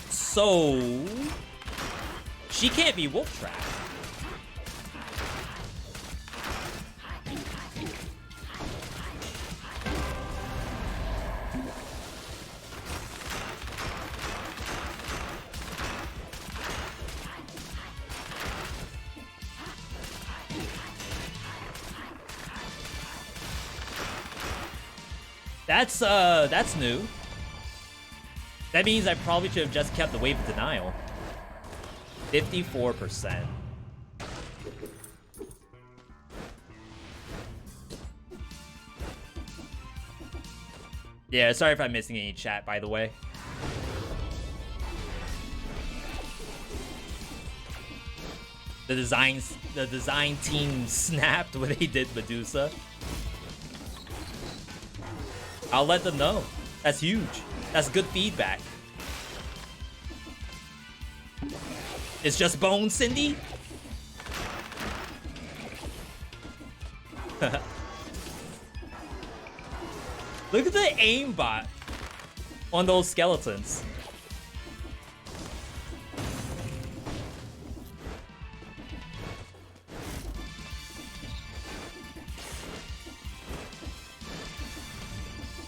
So... she can't be wolf trapped. That's new. That means I probably should have just kept the wave of denial. 54%. Yeah, sorry if I'm missing any chat, by the way. The design team snapped when they did Medusa. I'll let them know. That's huge. That's good feedback. It's just bones, Cindy? Look at the aimbot on those skeletons.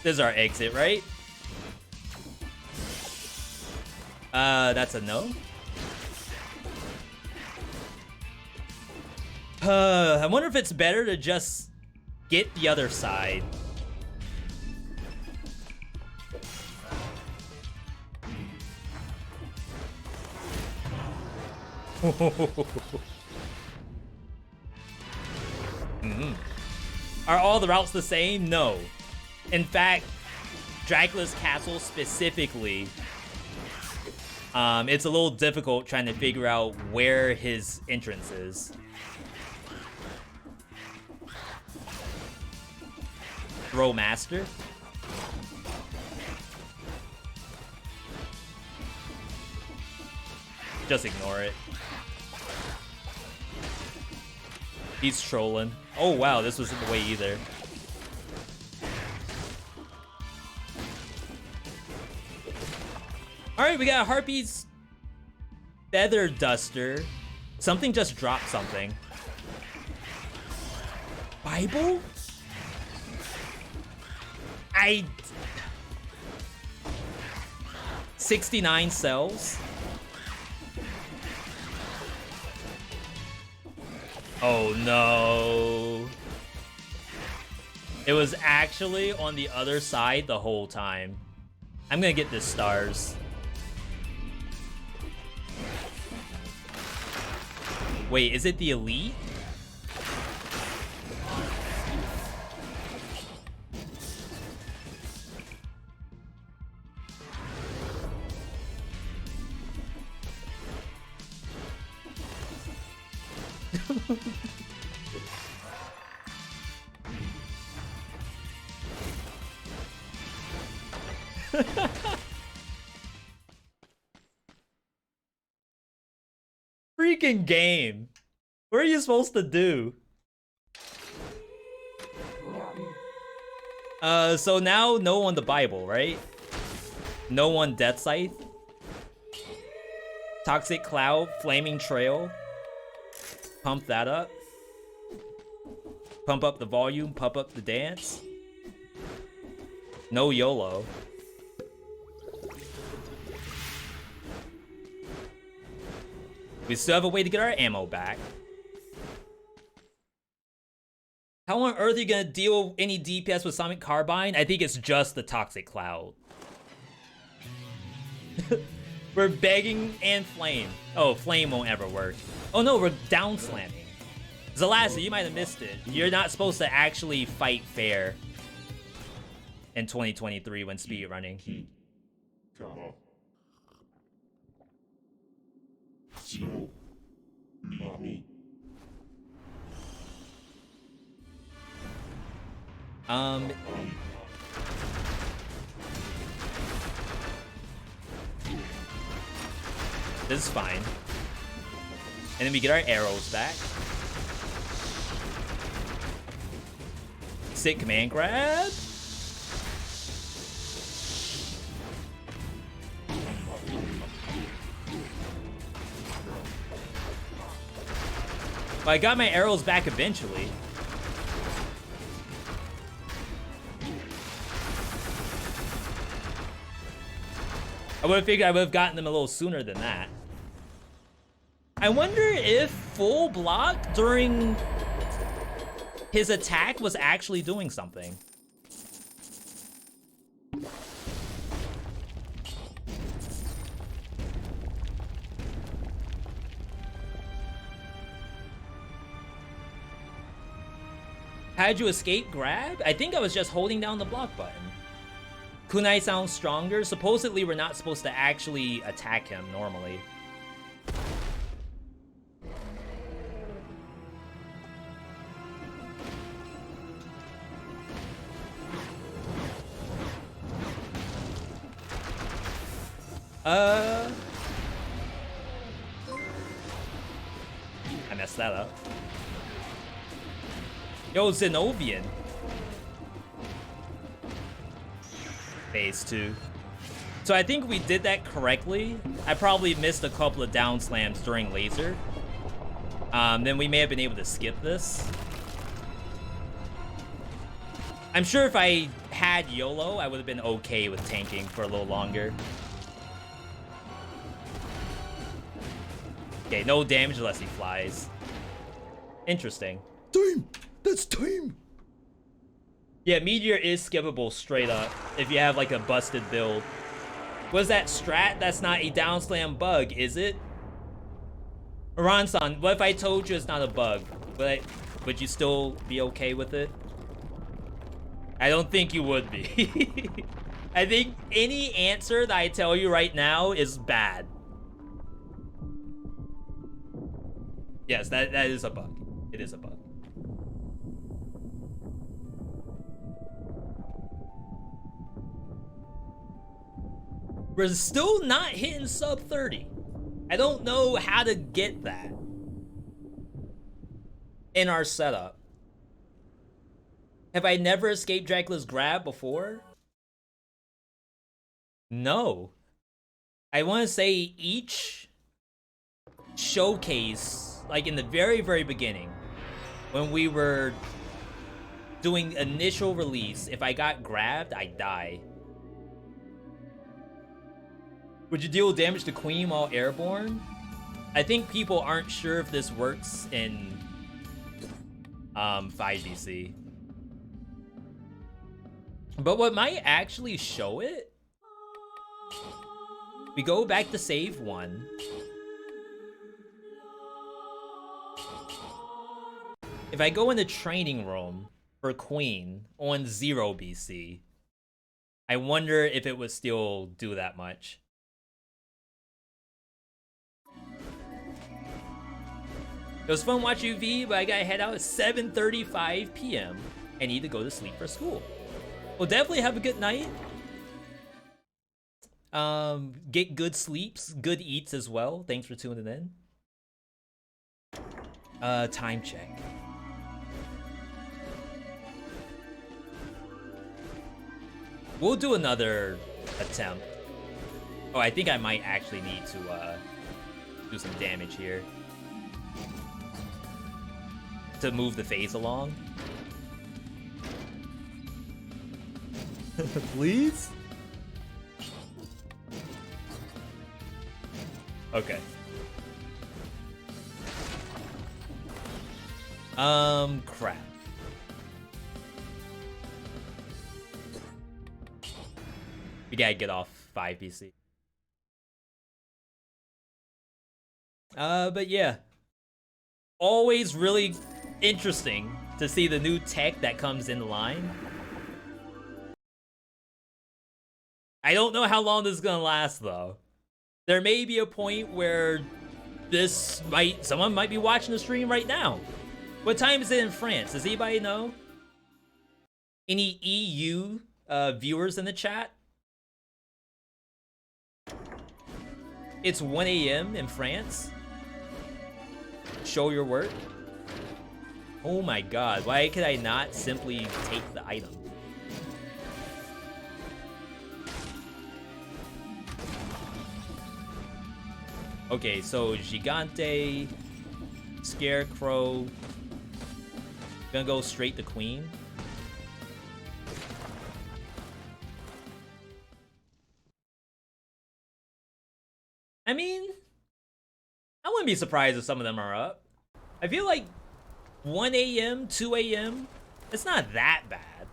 This is our exit, right? That's a no. I wonder if it's better to just get the other side. Are all the routes the same? No. In fact, Dracula's castle specifically, it's a little difficult trying to figure out where his entrance is. Throw Master. Just ignore it. He's trolling. Oh wow, this wasn't the way either. Alright, we got Harpy's Feather Duster. Something just dropped something. Bible? 69 cells? Oh no. It was actually on the other side the whole time. I'm gonna get this stars. Wait, is it the elite? Freaking game. What are you supposed to do? So now no on the Bible, right? No on Death Scythe. Toxic Cloud, Flaming Trail. Pump that up. Pump up the volume, pump up the dance. No YOLO. We still have a way to get our ammo back. How on earth are you gonna deal any DPS with Sonic Carbine? I think it's just the Toxic Cloud. We're begging and Flame. Oh, Flame won't ever work. Oh no, we're down slamming. Zalasa, you might have missed it. You're not supposed to actually fight fair in 2023 when speedrunning. This is fine. And then we get our arrows back. Sick command grab. But I got my arrows back eventually. I would have figured I would have gotten them a little sooner than that. I wonder if full block during his attack was actually doing something. How'd you escape grab? I think I was just holding down the block button. Kunai sounds stronger. Supposedly we're not supposed to actually attack him normally. I messed that up. Yo, Zenovian. Phase 2. So I think we did that correctly. I probably missed a couple of down slams during laser. Then we may have been able to skip this. I'm sure if I had YOLO, I would have been okay with tanking for a little longer. Okay, no damage unless he flies. Interesting. Time! That's time! Yeah, Meteor is skippable straight up if you have like a busted build. Was that strat? That's not a down slam bug, is it? Ron-san, what if I told you it's not a bug? Would you still be okay with it? I don't think you would be. I think any answer that I tell you right now is bad. Yes, that is a bug. It is a bug. We're still not hitting sub 30. I don't know how to get that in our setup. Have I never escaped Dracula's grab before? No. I want to say each showcase, like in the very, very beginning, when we were doing initial release, if I got grabbed, I'd die. Would you deal damage to Queen while airborne? I think people aren't sure if this works in 5DC. But what might actually show it, we go back to save 1. If I go in the training room for Queen on 0 BC, I wonder if it would still do that much. It was fun watching V, but I gotta head out at 7:35 p.m. I need to go to sleep for school. Well, definitely have a good night. Get good sleeps, good eats as well. Thanks for tuning in. Time check. We'll do another attempt. Oh, I think I might actually need to do some damage here to move the phase along. Please? Okay. Crap. We gotta get off 5 BC. But yeah. Always really interesting to see the new tech that comes in line. I don't know how long this is gonna last though. There may be a point where someone might be watching the stream right now. What time is it in France? Does anybody know? Any EU viewers in the chat? It's 1 a.m. in France. Show your work. Oh my god, why could I not simply take the item? Okay, so Gigante, Scarecrow, gonna go straight to Queen. I mean, I wouldn't be surprised if some of them are up. I feel like 1 a.m., 2 a.m., it's not that bad,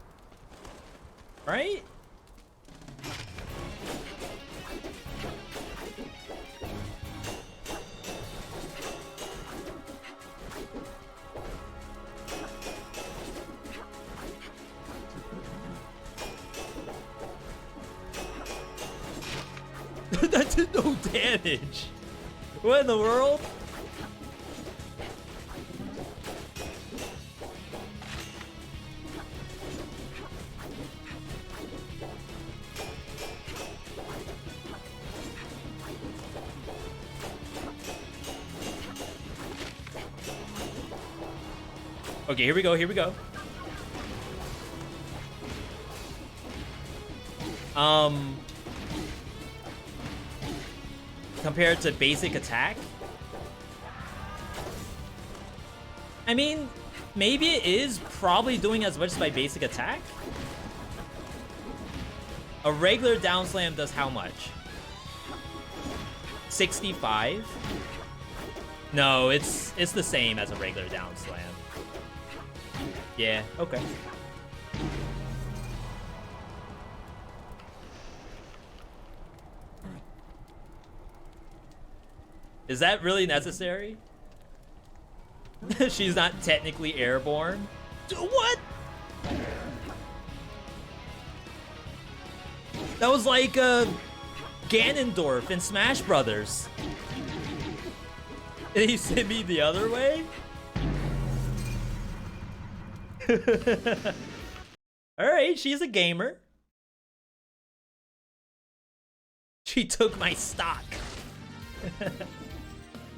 right? That did no damage. What in the world? Okay, here we go, here we go. Compared to basic attack? I mean, maybe it is probably doing as much as my basic attack. A regular down slam does how much? 65? No, it's the same as a regular down slam. Yeah, okay. Is that really necessary? She's not technically airborne. What? That was like Ganondorf in Smash Brothers. And he sent me the other way? Alright, she's a gamer. She took my stock.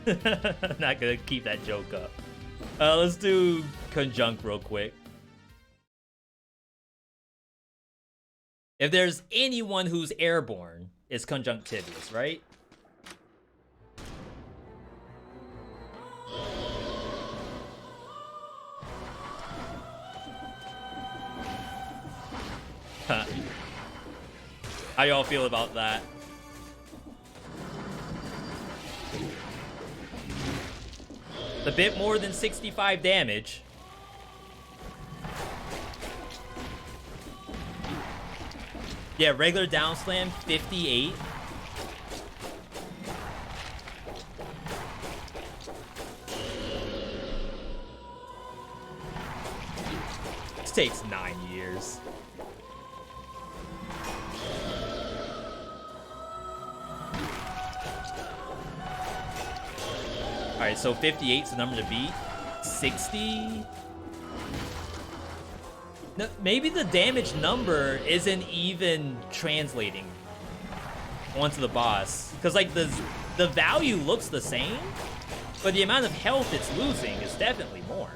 I'm not gonna keep that joke up. Let's do conjunct real quick. If there's anyone who's airborne, it's conjunctivius, right? Huh. How y'all feel about that? A bit more than 65 damage. Yeah, regular down slam, 58. This takes 9 years. Alright, so 58 is the number to beat. 60. No, maybe the damage number isn't even translating onto the boss. Because, like, the value looks the same, but the amount of health it's losing is definitely more.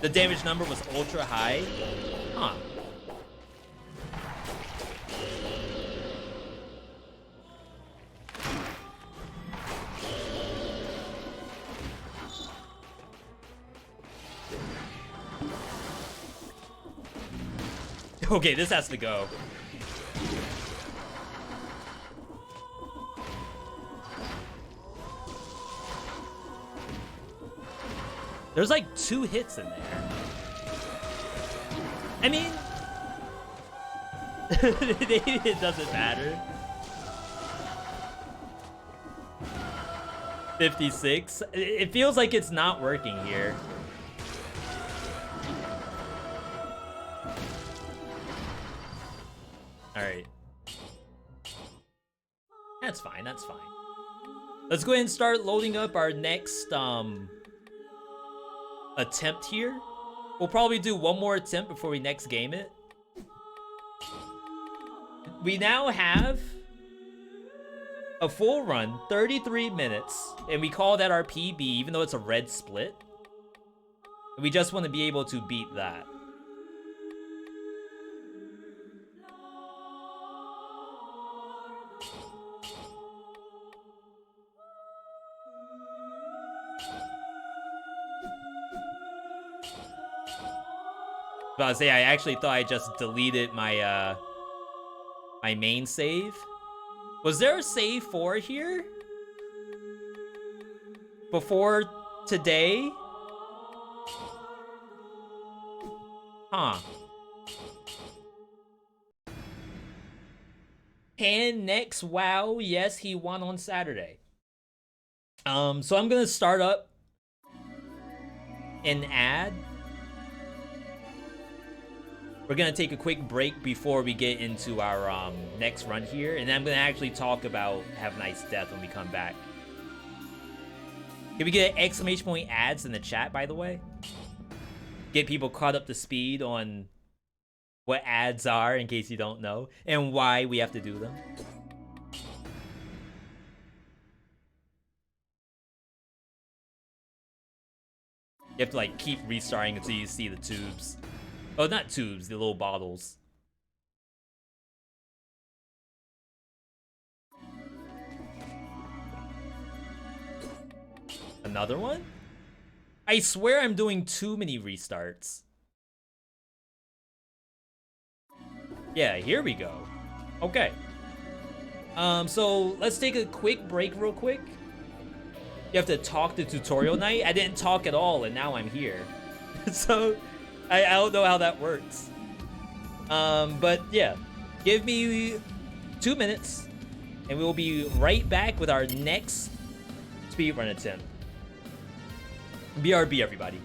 The damage number was ultra high. Huh. Okay, this has to go. There's like 2 hits in there. I mean, it doesn't matter. 56. It feels like it's not working here. Alright. That's fine, that's fine. Let's go ahead and start loading up our next attempt here. We'll probably do one more attempt before we next game it. We now have a full run, 33 minutes, and we call that our PB, even though it's a red split. We just want to be able to beat that. I was about to say, I actually thought I just deleted my my main save. Was there a save 4 here? Before today? Huh. Can next WoW? Yes, he won on Saturday. So I'm gonna start up an ad. We're gonna take a quick break before we get into our next run here, and then I'm gonna actually talk about Have a Nice Death when we come back. Can we get exclamation point ads in the chat, by the way? Get people caught up to speed on what ads are, in case you don't know, and why we have to do them. You have to like keep restarting until you see the tubes. Oh, not tubes, the little bottles. Another one? I swear I'm doing too many restarts. Yeah, here we go. Okay. So let's take a quick break real quick. You have to talk to tutorial night. I didn't talk at all, and now I'm here. So I don't know how that works. But yeah, give me 2 minutes. And we will be right back with our next speedrun attempt. BRB, everybody.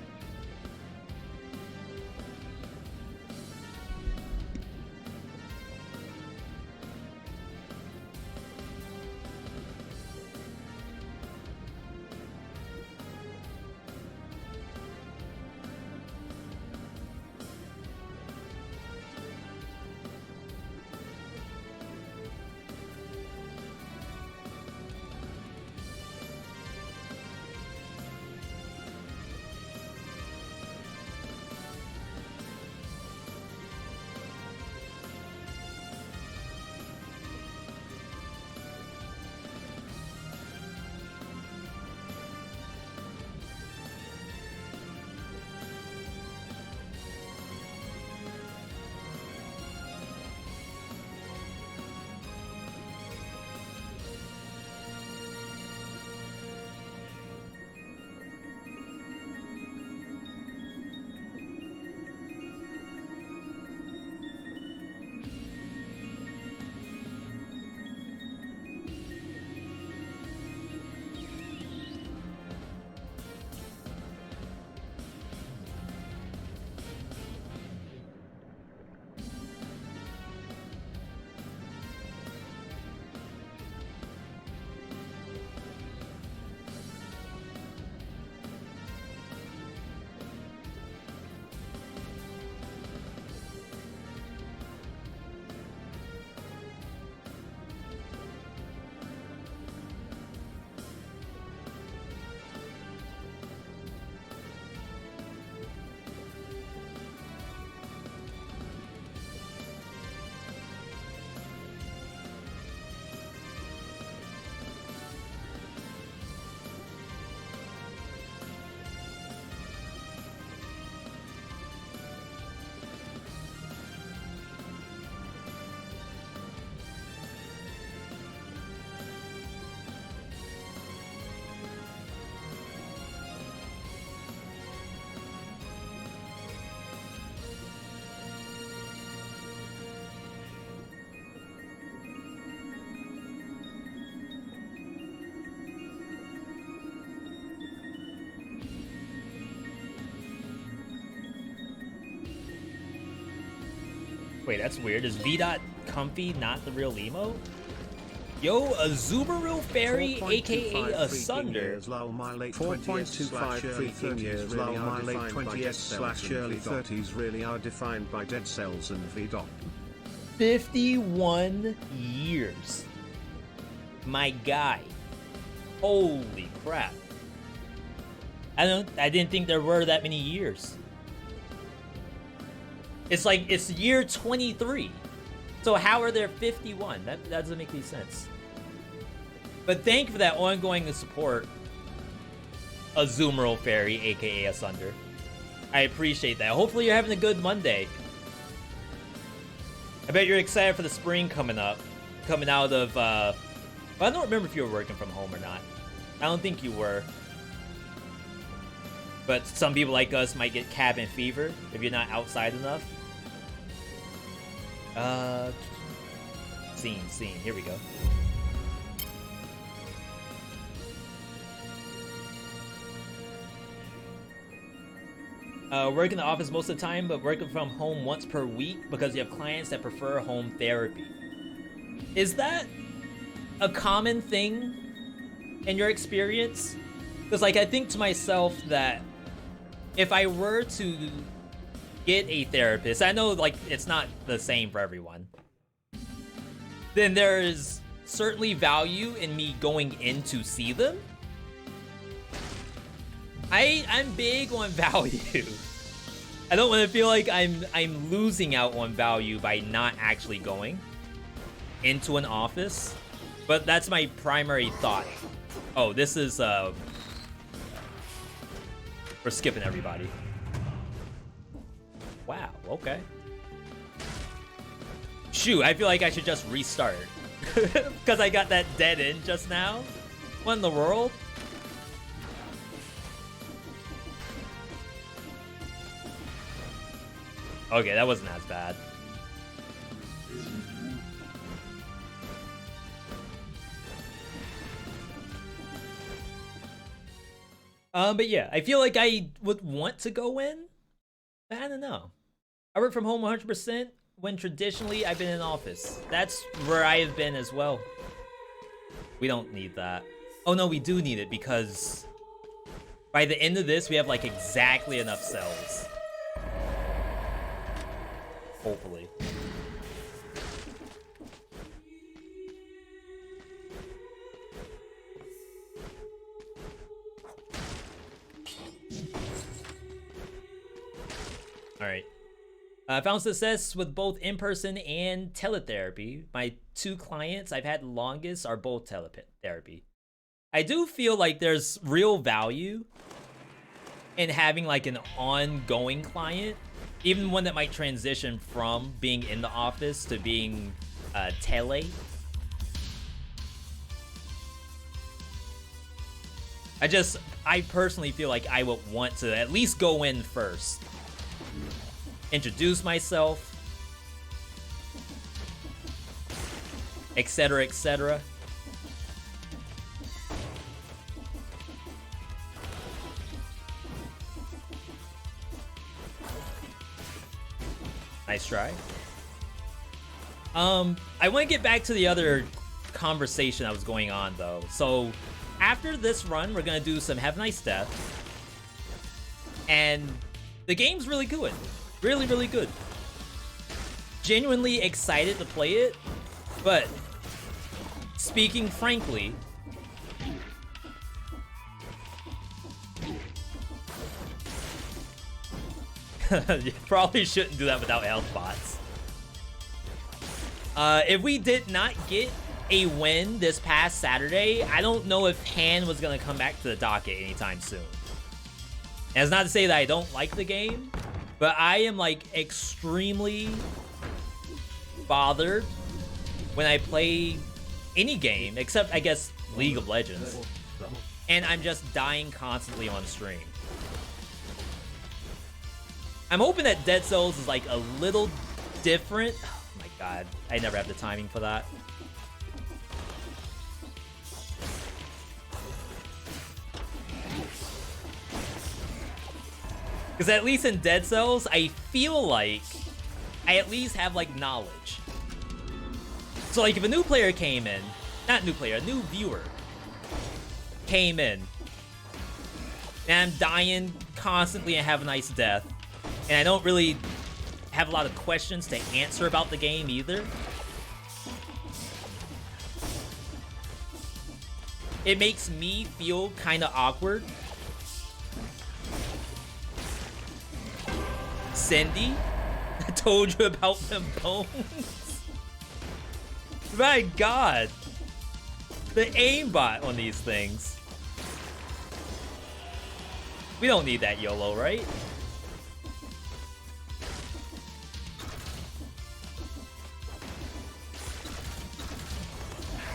Wait, that's weird. Is V.Comfy not the real emo? Yo, a Zubaril Fairy, aka Asunder. 4.25 freaking years, lol, my late 20s / early 30s really are defined by dead cells and V. 51 years. My guy. Holy crap. I didn't think there were that many years. It's like, it's year 23. So how are there 51? That doesn't make any sense. But thank you for that ongoing support, Azumarill Fairy, aka Asunder. I appreciate that. Hopefully you're having a good Monday. I bet you're excited for the spring coming up. Coming out of, well, I don't remember if you were working from home or not. I don't think you were. But some people like us might get cabin fever if you're not outside enough. Scene. Here we go. Work in the office most of the time, but working from home once per week because you have clients that prefer home therapy. Is that a common thing in your experience? Because, like, I think to myself that if I were to get a therapist, I know, like, it's not the same for everyone, then there is certainly value in me going in to see them. I'm big on value. I don't want to feel like I'm losing out on value by not actually going into an office, but that's my primary thought. Oh, this is we're skipping everybody. Wow, okay. Shoot, I feel like I should just restart because I got that dead end just now. What in the world? Okay, that wasn't as bad. But yeah, I feel like I would want to go in. But I don't know. I work from home 100% when traditionally I've been in office. That's where I have been as well. We don't need that. Oh no, we do need it because by the end of this, we have like exactly enough cells. Hopefully. Alright. I found success with both in-person and teletherapy. My 2 clients I've had longest are both teletherapy. I do feel like there's real value in having like an ongoing client, even one that might transition from being in the office to being tele. I personally feel like I would want to at least go in first. Introduce myself, etc., etc. Nice try. I want to get back to the other conversation that was going on though. So after this run, we're gonna do some Have a Nice Death, and the game's really good. Really, really good. Genuinely excited to play it, but speaking frankly, you probably shouldn't do that without health bots. If we did not get a win this past Saturday, I don't know if Han was gonna come back to the docket anytime soon. And it's not to say that I don't like the game, but I am like extremely bothered when I play any game, except I guess League of Legends, and I'm just dying constantly on stream. I'm hoping that Dead Cells is like a little different. Oh my god, I never have the timing for that. Because at least in Dead Cells, I feel like I at least have, like, knowledge. So, like, if a new player came in, not new player, a new viewer came in, and I'm dying constantly and Have a Nice Death, and I don't really have a lot of questions to answer about the game either, it makes me feel kind of awkward. Cindy, I told you about them bones. My god. The aimbot on these things. We don't need that YOLO, right?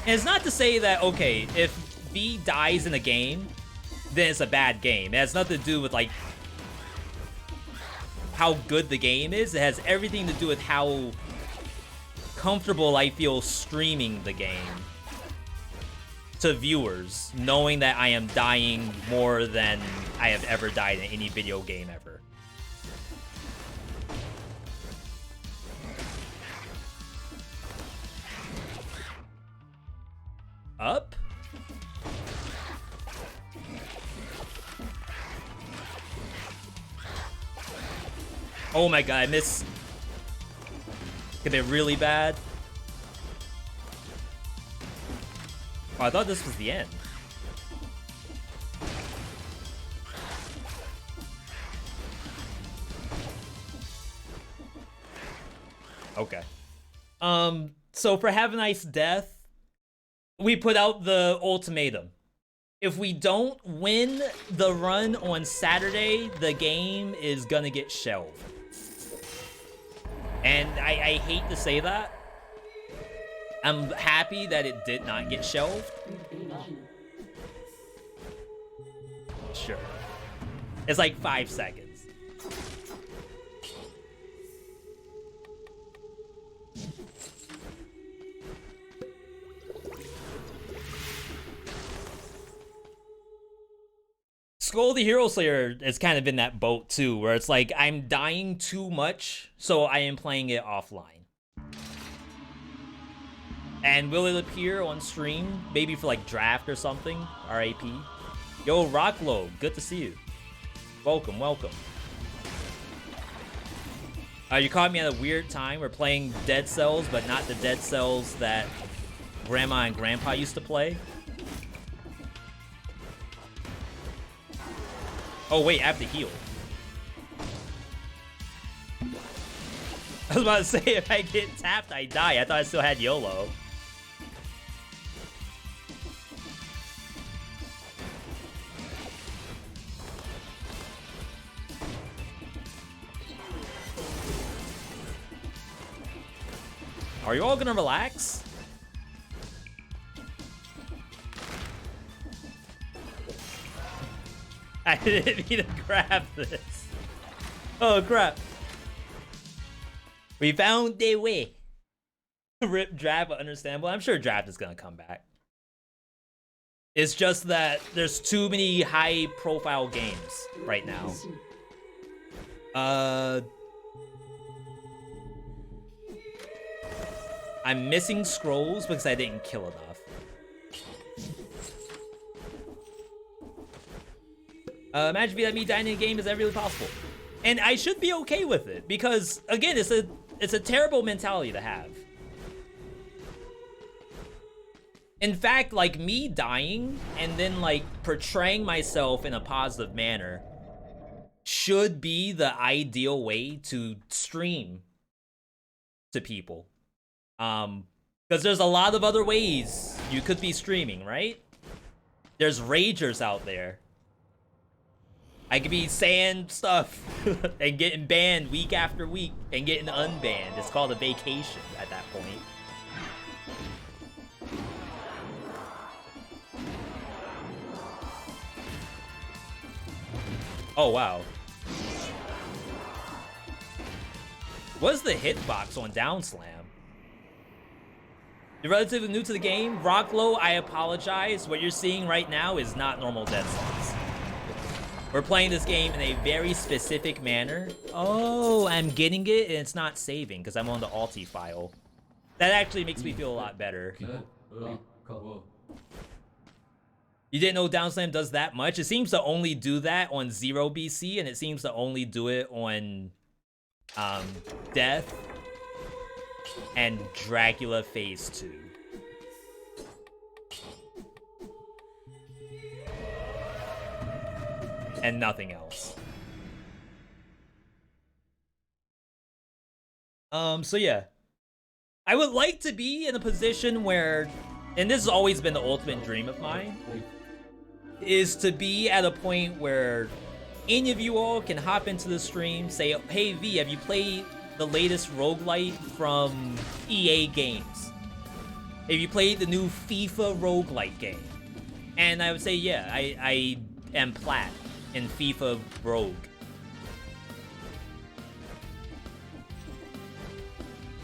And it's not to say that, okay, if V dies in a game, then it's a bad game. It has nothing to do with, like, how good the game is. It has everything to do with how comfortable I feel streaming the game to viewers, knowing that I am dying more than I have ever died in any video game ever. Up? Oh my god, I missed. Could be really bad. Oh, I thought this was the end. Okay. So for Have a Nice Death, we put out the ultimatum. If we don't win the run on Saturday, the game is gonna get shelved. And I hate to say that. I'm happy that it did not get shelved. Sure. It's like 5 seconds. Skull the Hero Slayer is kind of in that boat too, where it's like I'm dying too much, so I am playing it offline. And will it appear on stream? Maybe for like draft or something? RAP. Yo, Rocklow, good to see you. Welcome, welcome. You caught me at a weird time. We're playing Dead Cells, but not the Dead Cells that Grandma and Grandpa used to play. Oh wait, I have to heal. I was about to say, if I get tapped, I die. I thought I still had YOLO. Are you all gonna relax? I didn't mean to grab this. Oh crap. We found a way. Rip draft, but understandable. I'm sure draft is gonna come back. It's just that there's too many high profile games right now. I'm missing scrolls because I didn't kill enough. Imagine if me dying in a game, is that really possible? And I should be okay with it because, again, it's a terrible mentality to have. In fact, like me dying and then like portraying myself in a positive manner should be the ideal way to stream to people. Because there's a lot of other ways you could be streaming, right? There's ragers out there. I could be saying stuff and getting banned week after week and getting unbanned. It's called a vacation at that point. Oh, wow. What's the hitbox on down slam? You're relatively new to the game. Rocklow, I apologize. What you're seeing right now is not normal Dead Cells. We're playing this game in a very specific manner. Oh, I'm getting it and it's not saving because I'm on the Alti file. That actually makes me feel a lot better. You didn't know down slam does that much? It seems to only do that on 0 BC and it seems to only do it on Death and Dracula Phase 2. And nothing else. So yeah. I would like to be in a position where, and this has always been the ultimate dream of mine, is to be at a point where any of you all can hop into the stream, say, hey V, have you played the latest roguelite from EA Games? Have you played the new FIFA roguelite game? And I would say, yeah, I am plat in FIFA Rogue.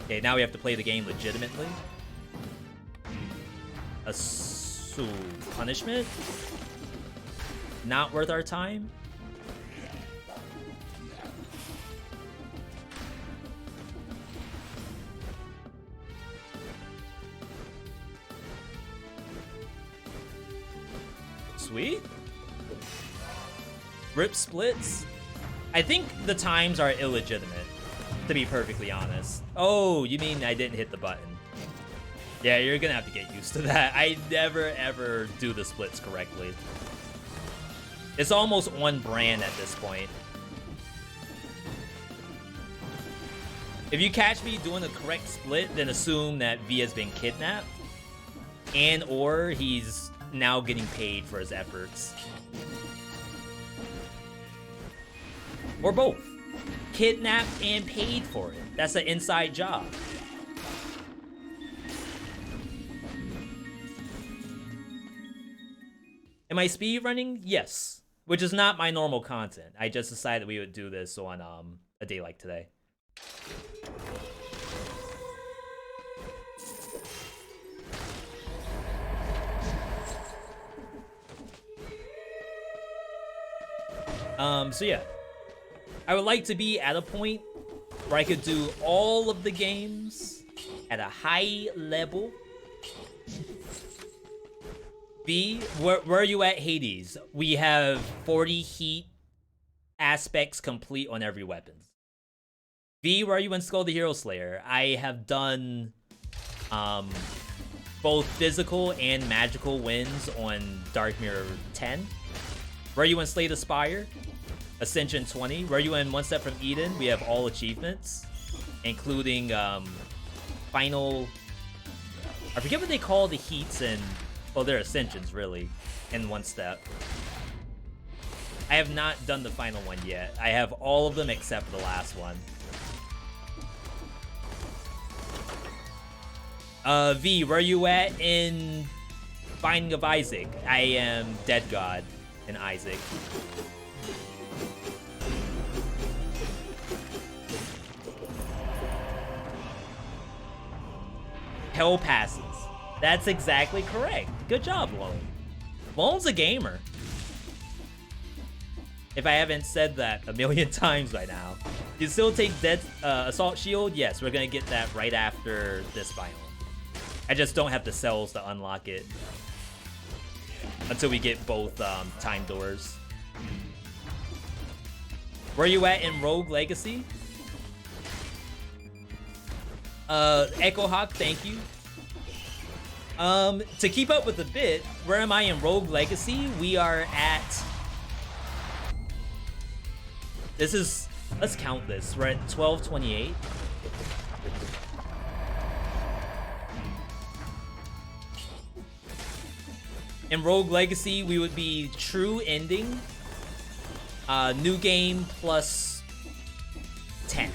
Okay, now we have to play the game legitimately. Punishment? Not worth our time? Sweet. Rip splits? I think the times are illegitimate, to be perfectly honest. Oh, you mean I didn't hit the button. Yeah, you're gonna have to get used to that. I never, ever do the splits correctly. It's almost on brand at this point. If you catch me doing the correct split, then assume that V has been kidnapped and or he's now getting paid for his efforts. Or both. Kidnapped and paid for it. That's an inside job. Am I speedrunning? Yes. Which is not my normal content. I just decided we would do this on a day like today. So yeah, I would like to be at a point where I could do all of the games at a high level. V, where are you at, Hades? We have 40 heat aspects complete on every weapon. V, where are you in Skull the Hero Slayer? I have done both physical and magical wins on Dark Mirror 10. Where are you in Slay the Spire? Ascension 20. Where are you in One Step from Eden? We have all achievements, including final... I forget what they call the heats and... Well, they're ascensions, really, in One Step. I have not done the final one yet. I have all of them except the last one. V, where are you at in Binding of Isaac? I am Dead God in Isaac. Hell passes. That's exactly correct. Good job, Lone. Lone's a gamer. If I haven't said that a million times by now. You still take Dead Assault Shield? Yes, we're gonna get that right after this biome. I just don't have the cells to unlock it until we get both time doors. Where are you at in Rogue Legacy? Echo Hawk, thank you. To keep up with a bit, where am I in Rogue Legacy? We are at... This is... Let's count this. We're at 1228. In Rogue Legacy, we would be true ending. New game plus 10.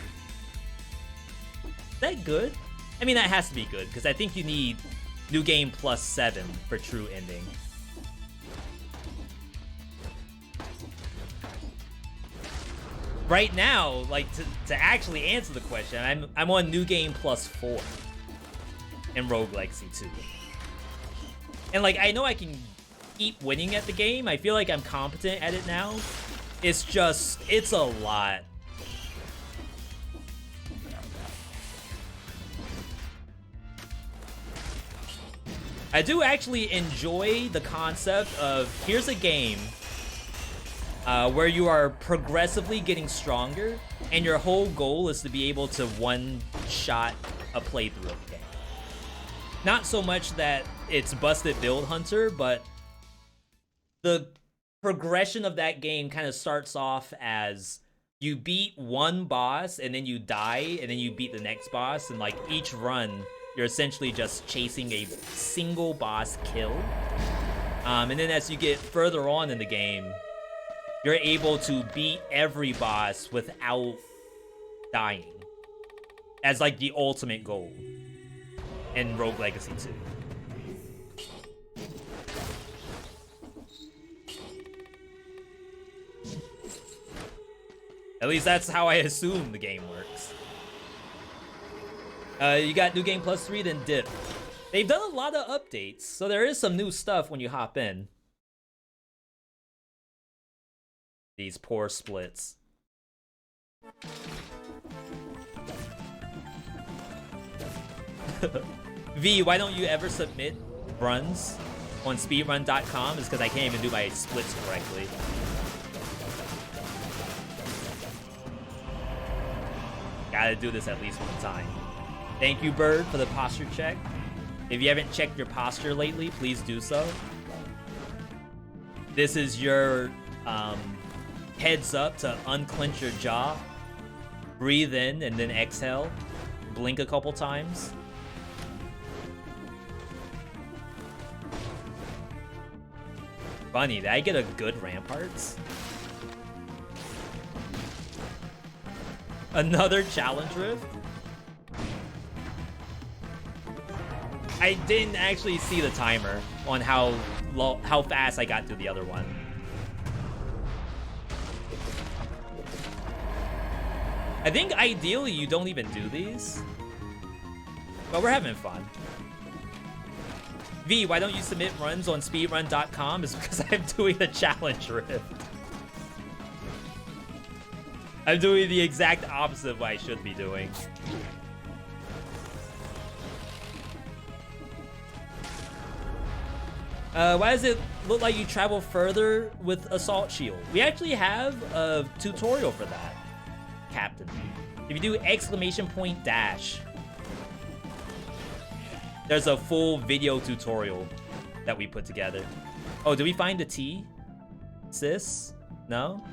Is that good? I mean, that has to be good, because I think you need new game plus 7 for true ending. Right now, like, to actually answer the question, I'm on new game plus 4 in Rogue Legacy 2. And, like, I know I can keep winning at the game. I feel like I'm competent at it now. It's just, it's a lot. I do actually enjoy the concept of, here's a game where you are progressively getting stronger, and your whole goal is to be able to one-shot a playthrough of the game. Not so much that it's busted build hunter, but the progression of that game kind of starts off as you beat one boss and then you die and then you beat the next boss, and like each run you're essentially just chasing a single boss kill. And then as you get further on in the game, you're able to beat every boss without dying as like the ultimate goal in Rogue Legacy 2. At least that's how I assume the game works. You got new game plus 3, then dip. They've done a lot of updates, so there is some new stuff when you hop in. These poor splits. V, why don't you ever submit runs on speedrun.com? Is because I can't even do my splits correctly. Gotta do this at least one time. Thank you, Bird, for the posture check. If you haven't checked your posture lately, please do so. This is your heads up to unclench your jaw, breathe in, and then exhale. Blink a couple times. Funny, did I get a good Ramparts? Another challenge rift? I didn't actually see the timer on how fast I got through the other one. I think ideally you don't even do these, but we're having fun. V, why don't you submit runs on speedrun.com? Is because I'm doing the challenge rift. I'm doing the exact opposite of what I should be doing. Why does it look like you travel further with Assault Shield? We actually have a tutorial for that, Captain. If you do exclamation point dash, there's a full video tutorial that we put together. Oh, did we find the T? Sis? No?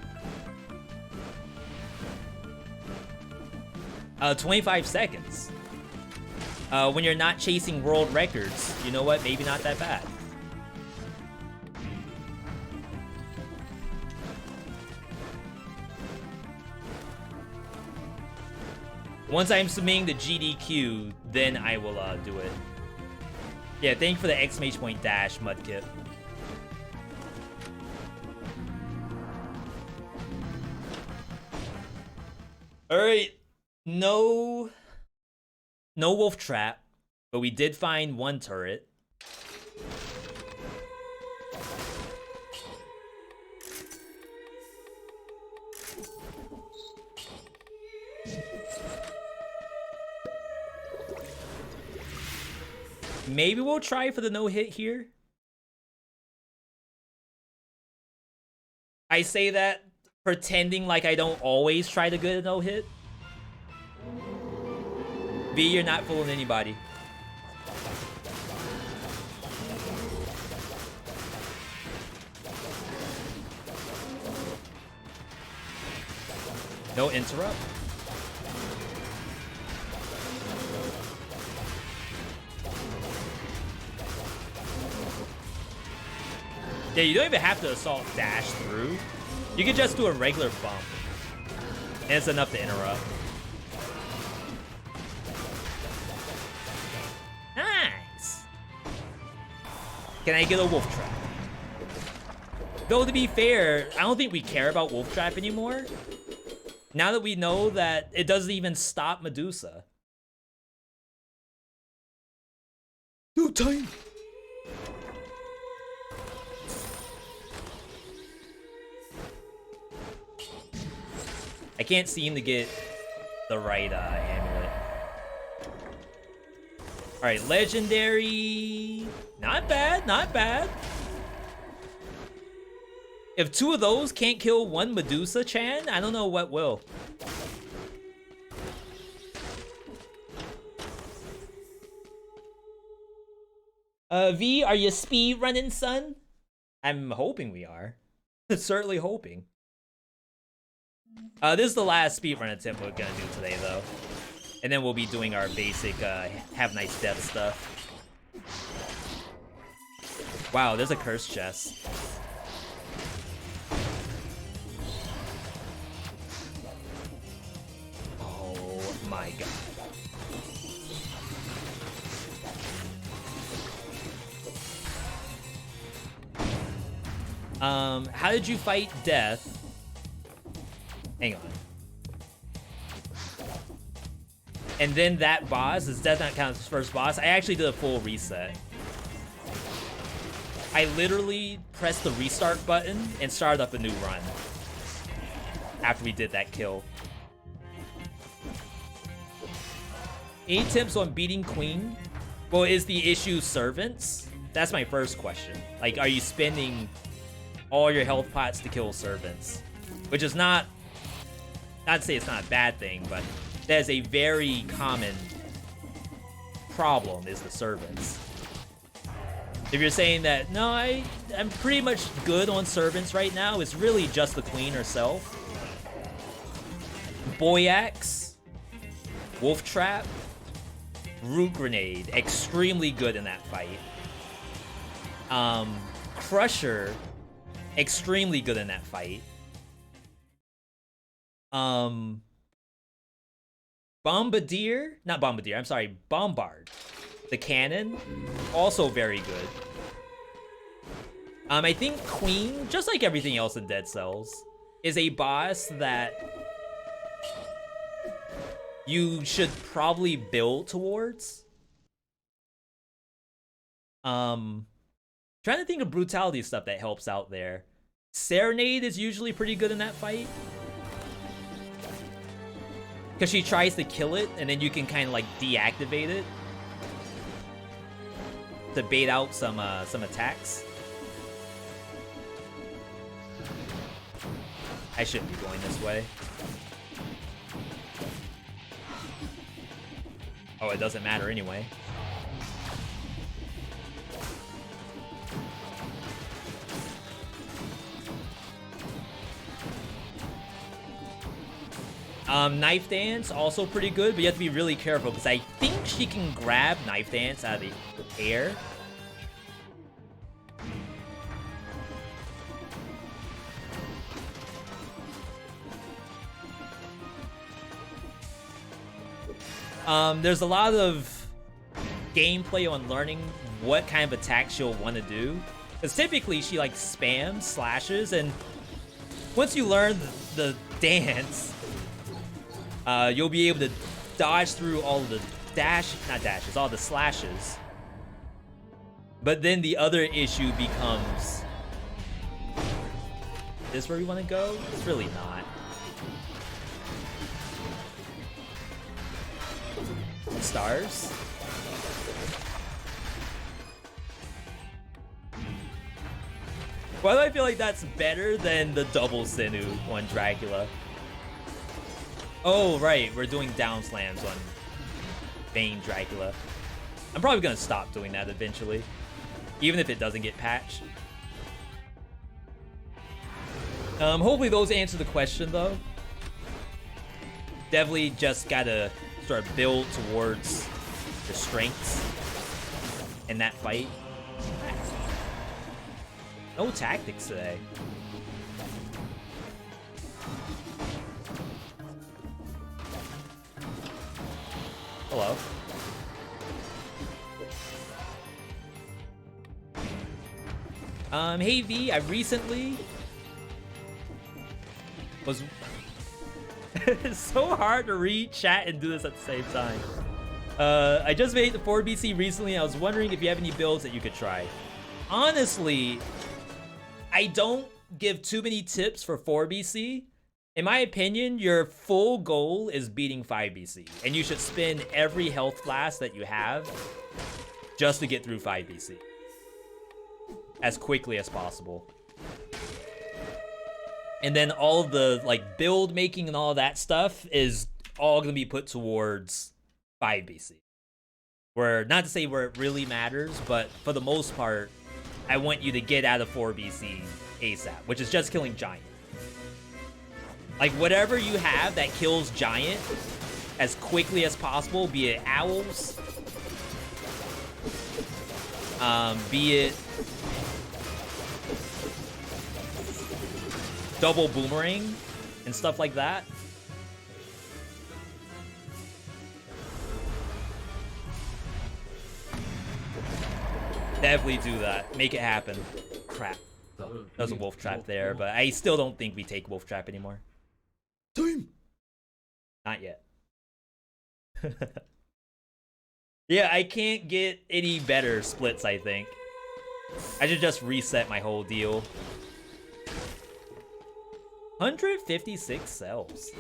25 seconds. When you're not chasing world records, you know what? Maybe not that bad. Once I'm submitting the GDQ, then I will do it. Yeah, thank you for the exclamation point dash, Mudkip. Alright. No wolf trap, but we did find one turret. Maybe we'll try for the no-hit here. I say that pretending like I don't always try to get a no-hit. V, you're not fooling anybody. No interrupt. Yeah, you don't even have to assault dash through. You can just do a regular bump. And it's enough to interrupt. Nice. Can I get a wolf trap? Though, to be fair, I don't think we care about wolf trap anymore. Now that we know that it doesn't even stop Medusa. No time. I can't seem to get the right amulet. Alright, legendary. Not bad, not bad. If two of those can't kill one Medusa Chan, I don't know what will. V, are you speed running, son? I'm hoping we are. Certainly hoping. This is the last speedrun attempt we're gonna do today, though. And then we'll be doing our basic have nice death stuff. Wow, there's a curse chest. Oh my god. How did you fight death? Hang on. And then that boss, does death not count as first boss? I actually did a full reset. I literally pressed the restart button and started up a new run after we did that kill. Any tips on beating Queen? Well, is the issue servants? That's my first question. Like, are you spending all your health pots to kill servants? Which is not to say it's not a bad thing, but that is a very common problem, is the servants. If you're saying that, no, I'm pretty much good on servants right now, it's really just the queen herself. Boy Axe, Wolf Trap, Root Grenade, extremely good in that fight. Crusher, extremely good in that fight. Bombardier, not Bombardier, I'm sorry, Bombard, the cannon, also very good. I think Queen, just like everything else in Dead Cells, is a boss that you should probably build towards. Trying to think of brutality stuff that helps out there. Serenade is usually pretty good in that fight. Because she tries to kill it, and then you can kind of like deactivate it to bait out some attacks. I shouldn't be going this way. Oh, it doesn't matter anyway. Knife Dance, also pretty good, but you have to be really careful because I think she can grab Knife Dance out of the air. There's a lot of gameplay on learning what kind of attacks she'll want to do. Because typically she like spams slashes, and once you learn the dance, you'll be able to dodge through all of the all the slashes. But then the other issue becomes, is this where we want to go? It's really not. Stars. Why do I feel like that's better than the double Sinu on Dracula? Oh, right. We're doing down slams on Bane Dracula. I'm probably going to stop doing that eventually, even if it doesn't get patched. Hopefully those answer the question, though. Definitely just got to sort of build towards the strengths in that fight. No tactics today. Hello. Hey V, I recently was it's so hard to read chat and do this at the same time. I just made the 4BC recently. I was wondering if you have any builds that you could try. Honestly, I don't give too many tips for 4BC. In my opinion, your full goal is beating 5BC, and you should spend every health blast that you have just to get through 5BC as quickly as possible. And then all of the like build making and all that stuff is all gonna be put towards 5BC. Where, not to say where it really matters, but for the most part, I want you to get out of 4BC ASAP, which is just killing Giant. Like whatever you have that kills Giant as quickly as possible, be it owls, be it double boomerang and stuff like that. Definitely do that. Make it happen. Crap. There's a wolf trap there, but I still don't think we take wolf trap anymore. Time. Not yet. Yeah, I can't get any better splits, I think. I should just reset my whole deal. 156 cells.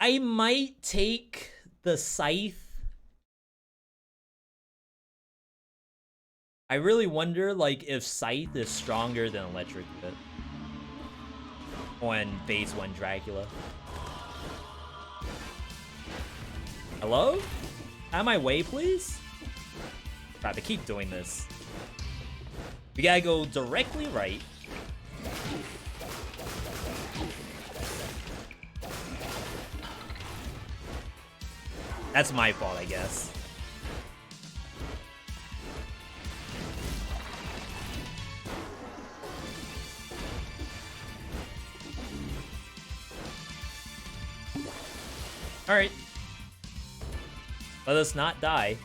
I might take the scythe. I really wonder, like, if scythe is stronger than electric bit on phase 1 Dracula. Hello? Out of my way, please? Crap, I keep doing this. We gotta go directly right. That's my fault, I guess. Alright. Let us not die.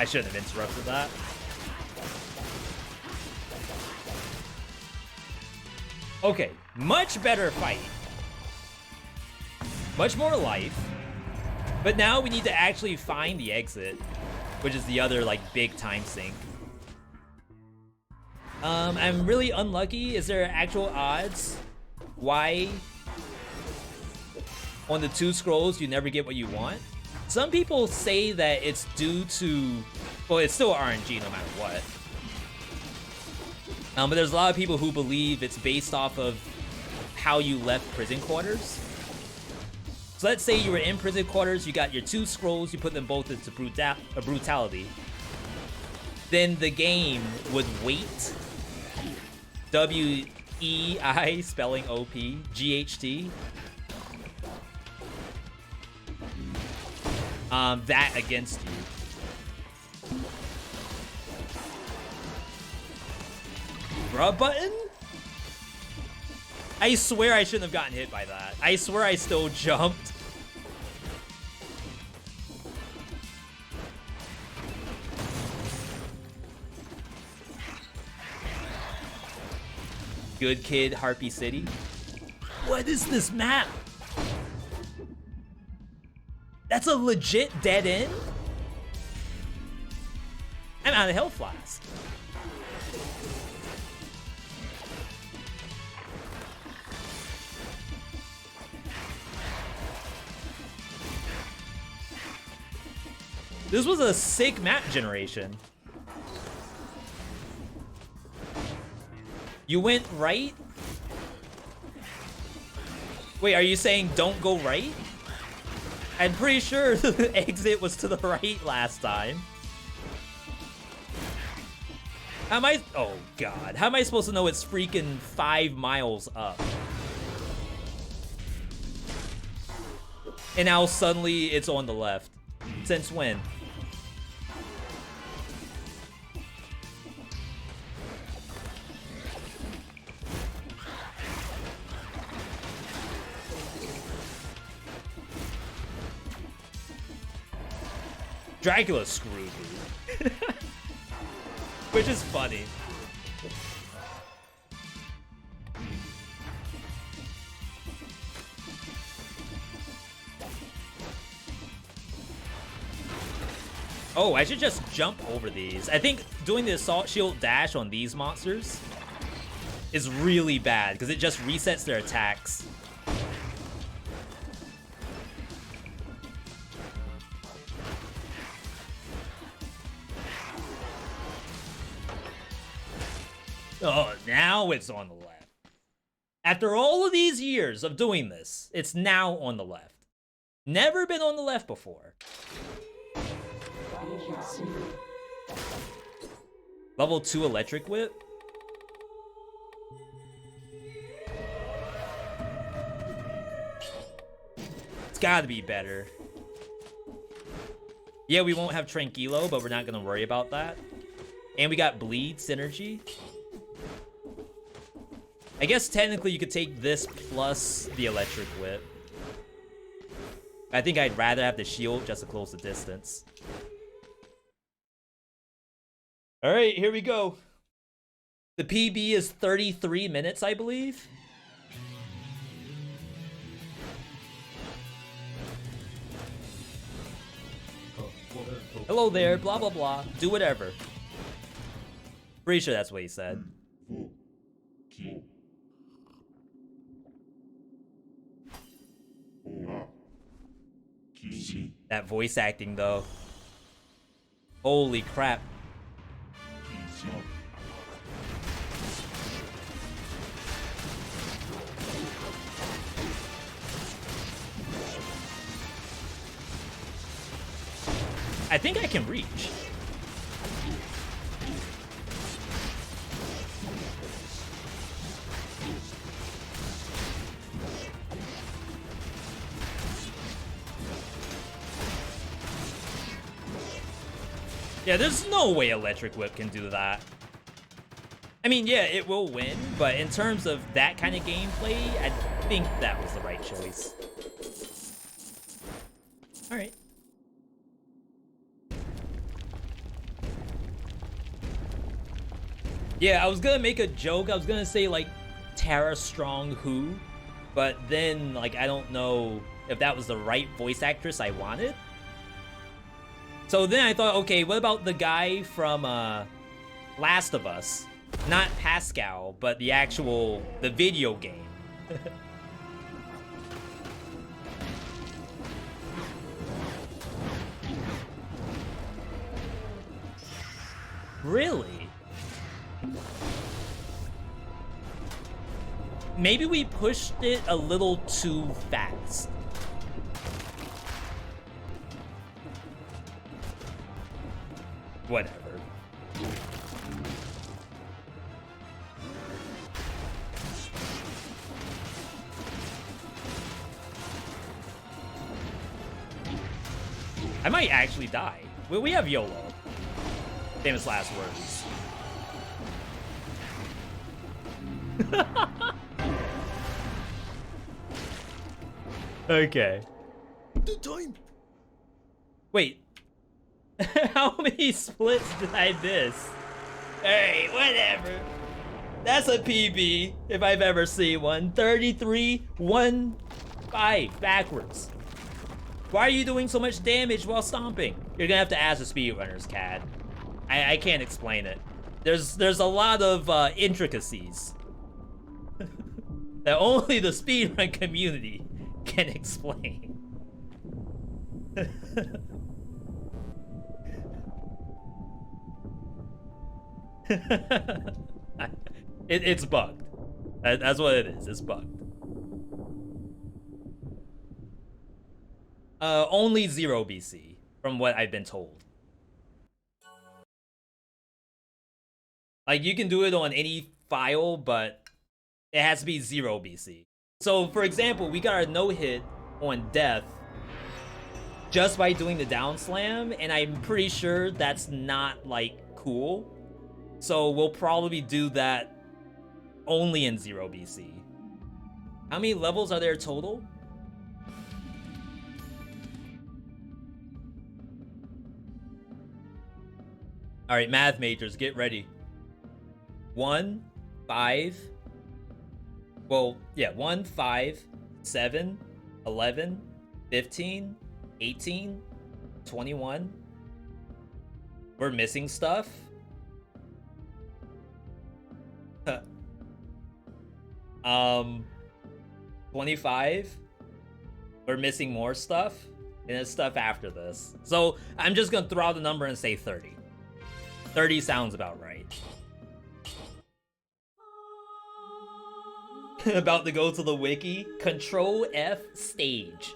I shouldn't have interrupted that. Okay, much better fight. Much more life. But now we need to actually find the exit, which is the other, like, big time sink. I'm really unlucky. Is there actual odds why on the 2 scrolls you never get what you want? Some people say that it's due to, well, it's still RNG no matter what. But there's a lot of people who believe it's based off of how you left prison quarters. So let's say you were in prison quarters, you got your 2 scrolls, you put them both into brutality. Then the game would wait. W-E-I, spelling O-P, G-H-T. That against you. Bruh button? I swear I shouldn't have gotten hit by that. I swear I still jumped. Good kid, Harpy City. What is this map? That's a legit dead end? I'm out of health flask. This was a sick map generation. You went right? Wait, are you saying don't go right? I'm pretty sure the exit was to the right last time. How am I? Oh God, how am I supposed to know it's freaking 5 miles up? And now suddenly it's on the left. Since when? Dracula screwed me. Which is funny. Oh, I should just jump over these. I think doing the assault shield dash on these monsters is really bad because it just resets their attacks. Oh, now it's on the left. After all of these years of doing this, it's now on the left. Never been on the left before. Level 2 electric whip? It's gotta be better. Yeah, we won't have Tranquilo, but we're not gonna worry about that. And we got bleed synergy. I guess technically you could take this plus the electric whip. I think I'd rather have the shield just to close the distance. All right, here we go. The PB is 33 minutes, I believe. Hello there, blah, blah, blah. Do whatever. Pretty sure that's what he said. That voice acting, though. Holy crap. I think I can reach. Yeah, there's no way Electric Whip can do that. I mean, yeah, it will win, but in terms of that kind of gameplay, I think that was the right choice. All right. Yeah, I was gonna make a joke. I was gonna say like Kara Strong Who, but then like I don't know if that was the right voice actress I wanted. So then I thought, okay, what about the guy from Last of Us? Not Pascal, but the video game. Really? Maybe we pushed it a little too fast. Whatever. I might actually die. We have YOLO. Famous last words. Okay. The time. Wait. How many splits did I miss? Hey, whatever. That's a PB if I've ever seen one. 33-1-5 backwards. Why are you doing so much damage while stomping? You're gonna have to ask the speedrunners, Cad. I can't explain it. There's a lot of intricacies that only the speedrun community can explain. It's bugged. That's what it is. It's bugged. Only 0 BC, from what I've been told. Like, you can do it on any file, but it has to be 0 BC. So, for example, we got our no-hit on Death just by doing the down slam, and I'm pretty sure that's not, like, cool. So we'll probably do that only in 0 BC. How many levels are there total? All right, math majors, get ready. 1, 5. Well, yeah, 1, 5, 7, 11, 15, 18, 21. We're missing stuff. 25. We're missing more stuff, and there's stuff after this. So I'm just gonna throw out the number and say 30. 30 sounds about right. About to go to the wiki. Control F stage.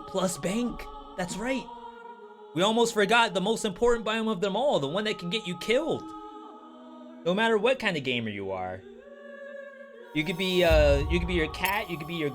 Plus bank. That's right. We almost forgot the most important biome of them all, the one that can get you killed. No matter what kind of gamer you are. You could be your cat, you could be your